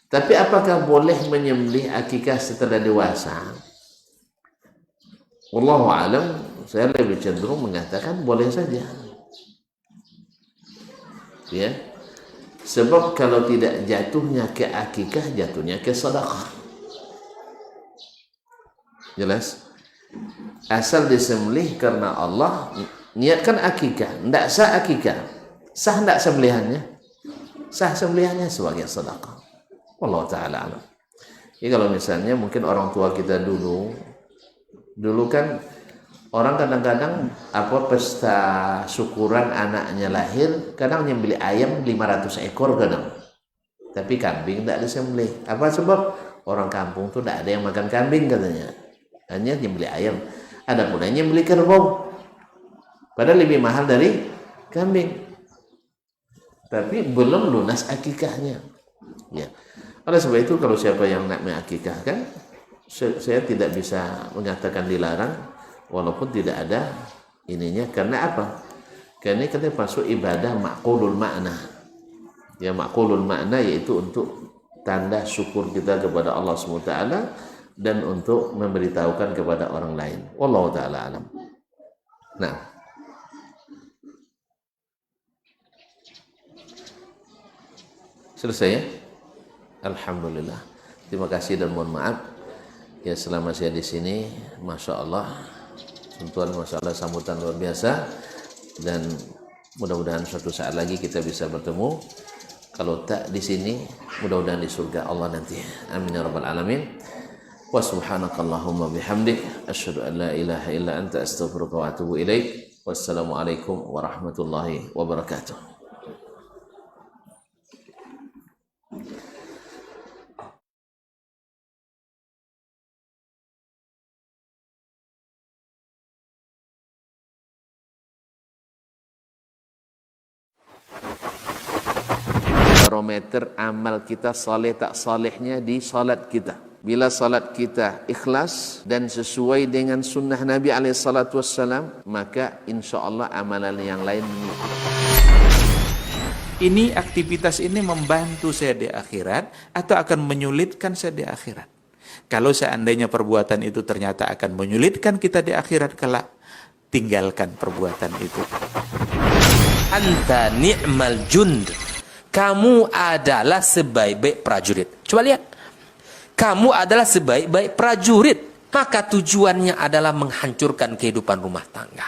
Tapi apakah boleh menyembelih akikah setelah dewasa? Wallahu a'lam, saya lebih cenderung mengatakan boleh saja. Ya. Sebab kalau tidak jatuhnya ke akikah, jatuhnya ke sedekah. Jelas? Asal disembelih karena Allah, niatkan akikah, tidak sah akikah. Sah tidak sembelihannya? Sah sembelihannya sebagai sedekah. Wallahu ta'ala alam. Jadi kalau misalnya mungkin orang tua kita dulu kan orang kadang-kadang pesta syukuran anaknya lahir, kadang nyembelih ayam 500 ekor kadang. Tapi kambing tidak disembelih. Apa sebab? Orang kampung tuh tidak ada yang makan kambing katanya. Hanya nyembelih ayam. Ada pula yang nyembelih kerbau. Padahal lebih mahal dari kambing. Tapi belum lunas akikahnya. Ya. Oleh sebab itu kalau siapa yang nak mengakikahkan, saya tidak bisa mengatakan dilarang, walaupun tidak ada ininya. Karena apa? Karena ini katanya masuk ibadah ma'qulul makna. Ya, ma'qulul makna yaitu untuk tanda syukur kita kepada Allah SWT dan untuk memberitahukan kepada orang lain. Wallahu ta'ala alam. Nah, selesai ya? Alhamdulillah. Terima kasih dan mohon maaf. Ya, selama saya di sini, masya Allah, sentuhan masya Allah, sambutan luar biasa, dan mudah-mudahan suatu saat lagi kita bisa bertemu. Kalau tak di sini, mudah-mudahan di surga Allah nanti. Amin ya rabbal alamin. Wa subhanakallahumma bihamdik, asyhadu an la ilaha illa anta, astaghfiruka wa atubu ilaik. Wassalamualaikum warahmatullahi wabarakatuh. Barometer amal kita saleh tak salehnya di salat kita. Bila salat kita ikhlas dan sesuai dengan sunnah Nabi SAW, maka insya Allah amalan yang lain. Ini aktivitas ini membantu saya di akhirat atau akan menyulitkan saya di akhirat? Kalau seandainya perbuatan itu ternyata akan menyulitkan kita di akhirat kelak, tinggalkan perbuatan itu. Anta ni'mal jund. Kamu adalah sebaik-baik prajurit. Coba lihat. Kamu adalah sebaik-baik prajurit. Maka tujuannya adalah menghancurkan kehidupan rumah tangga.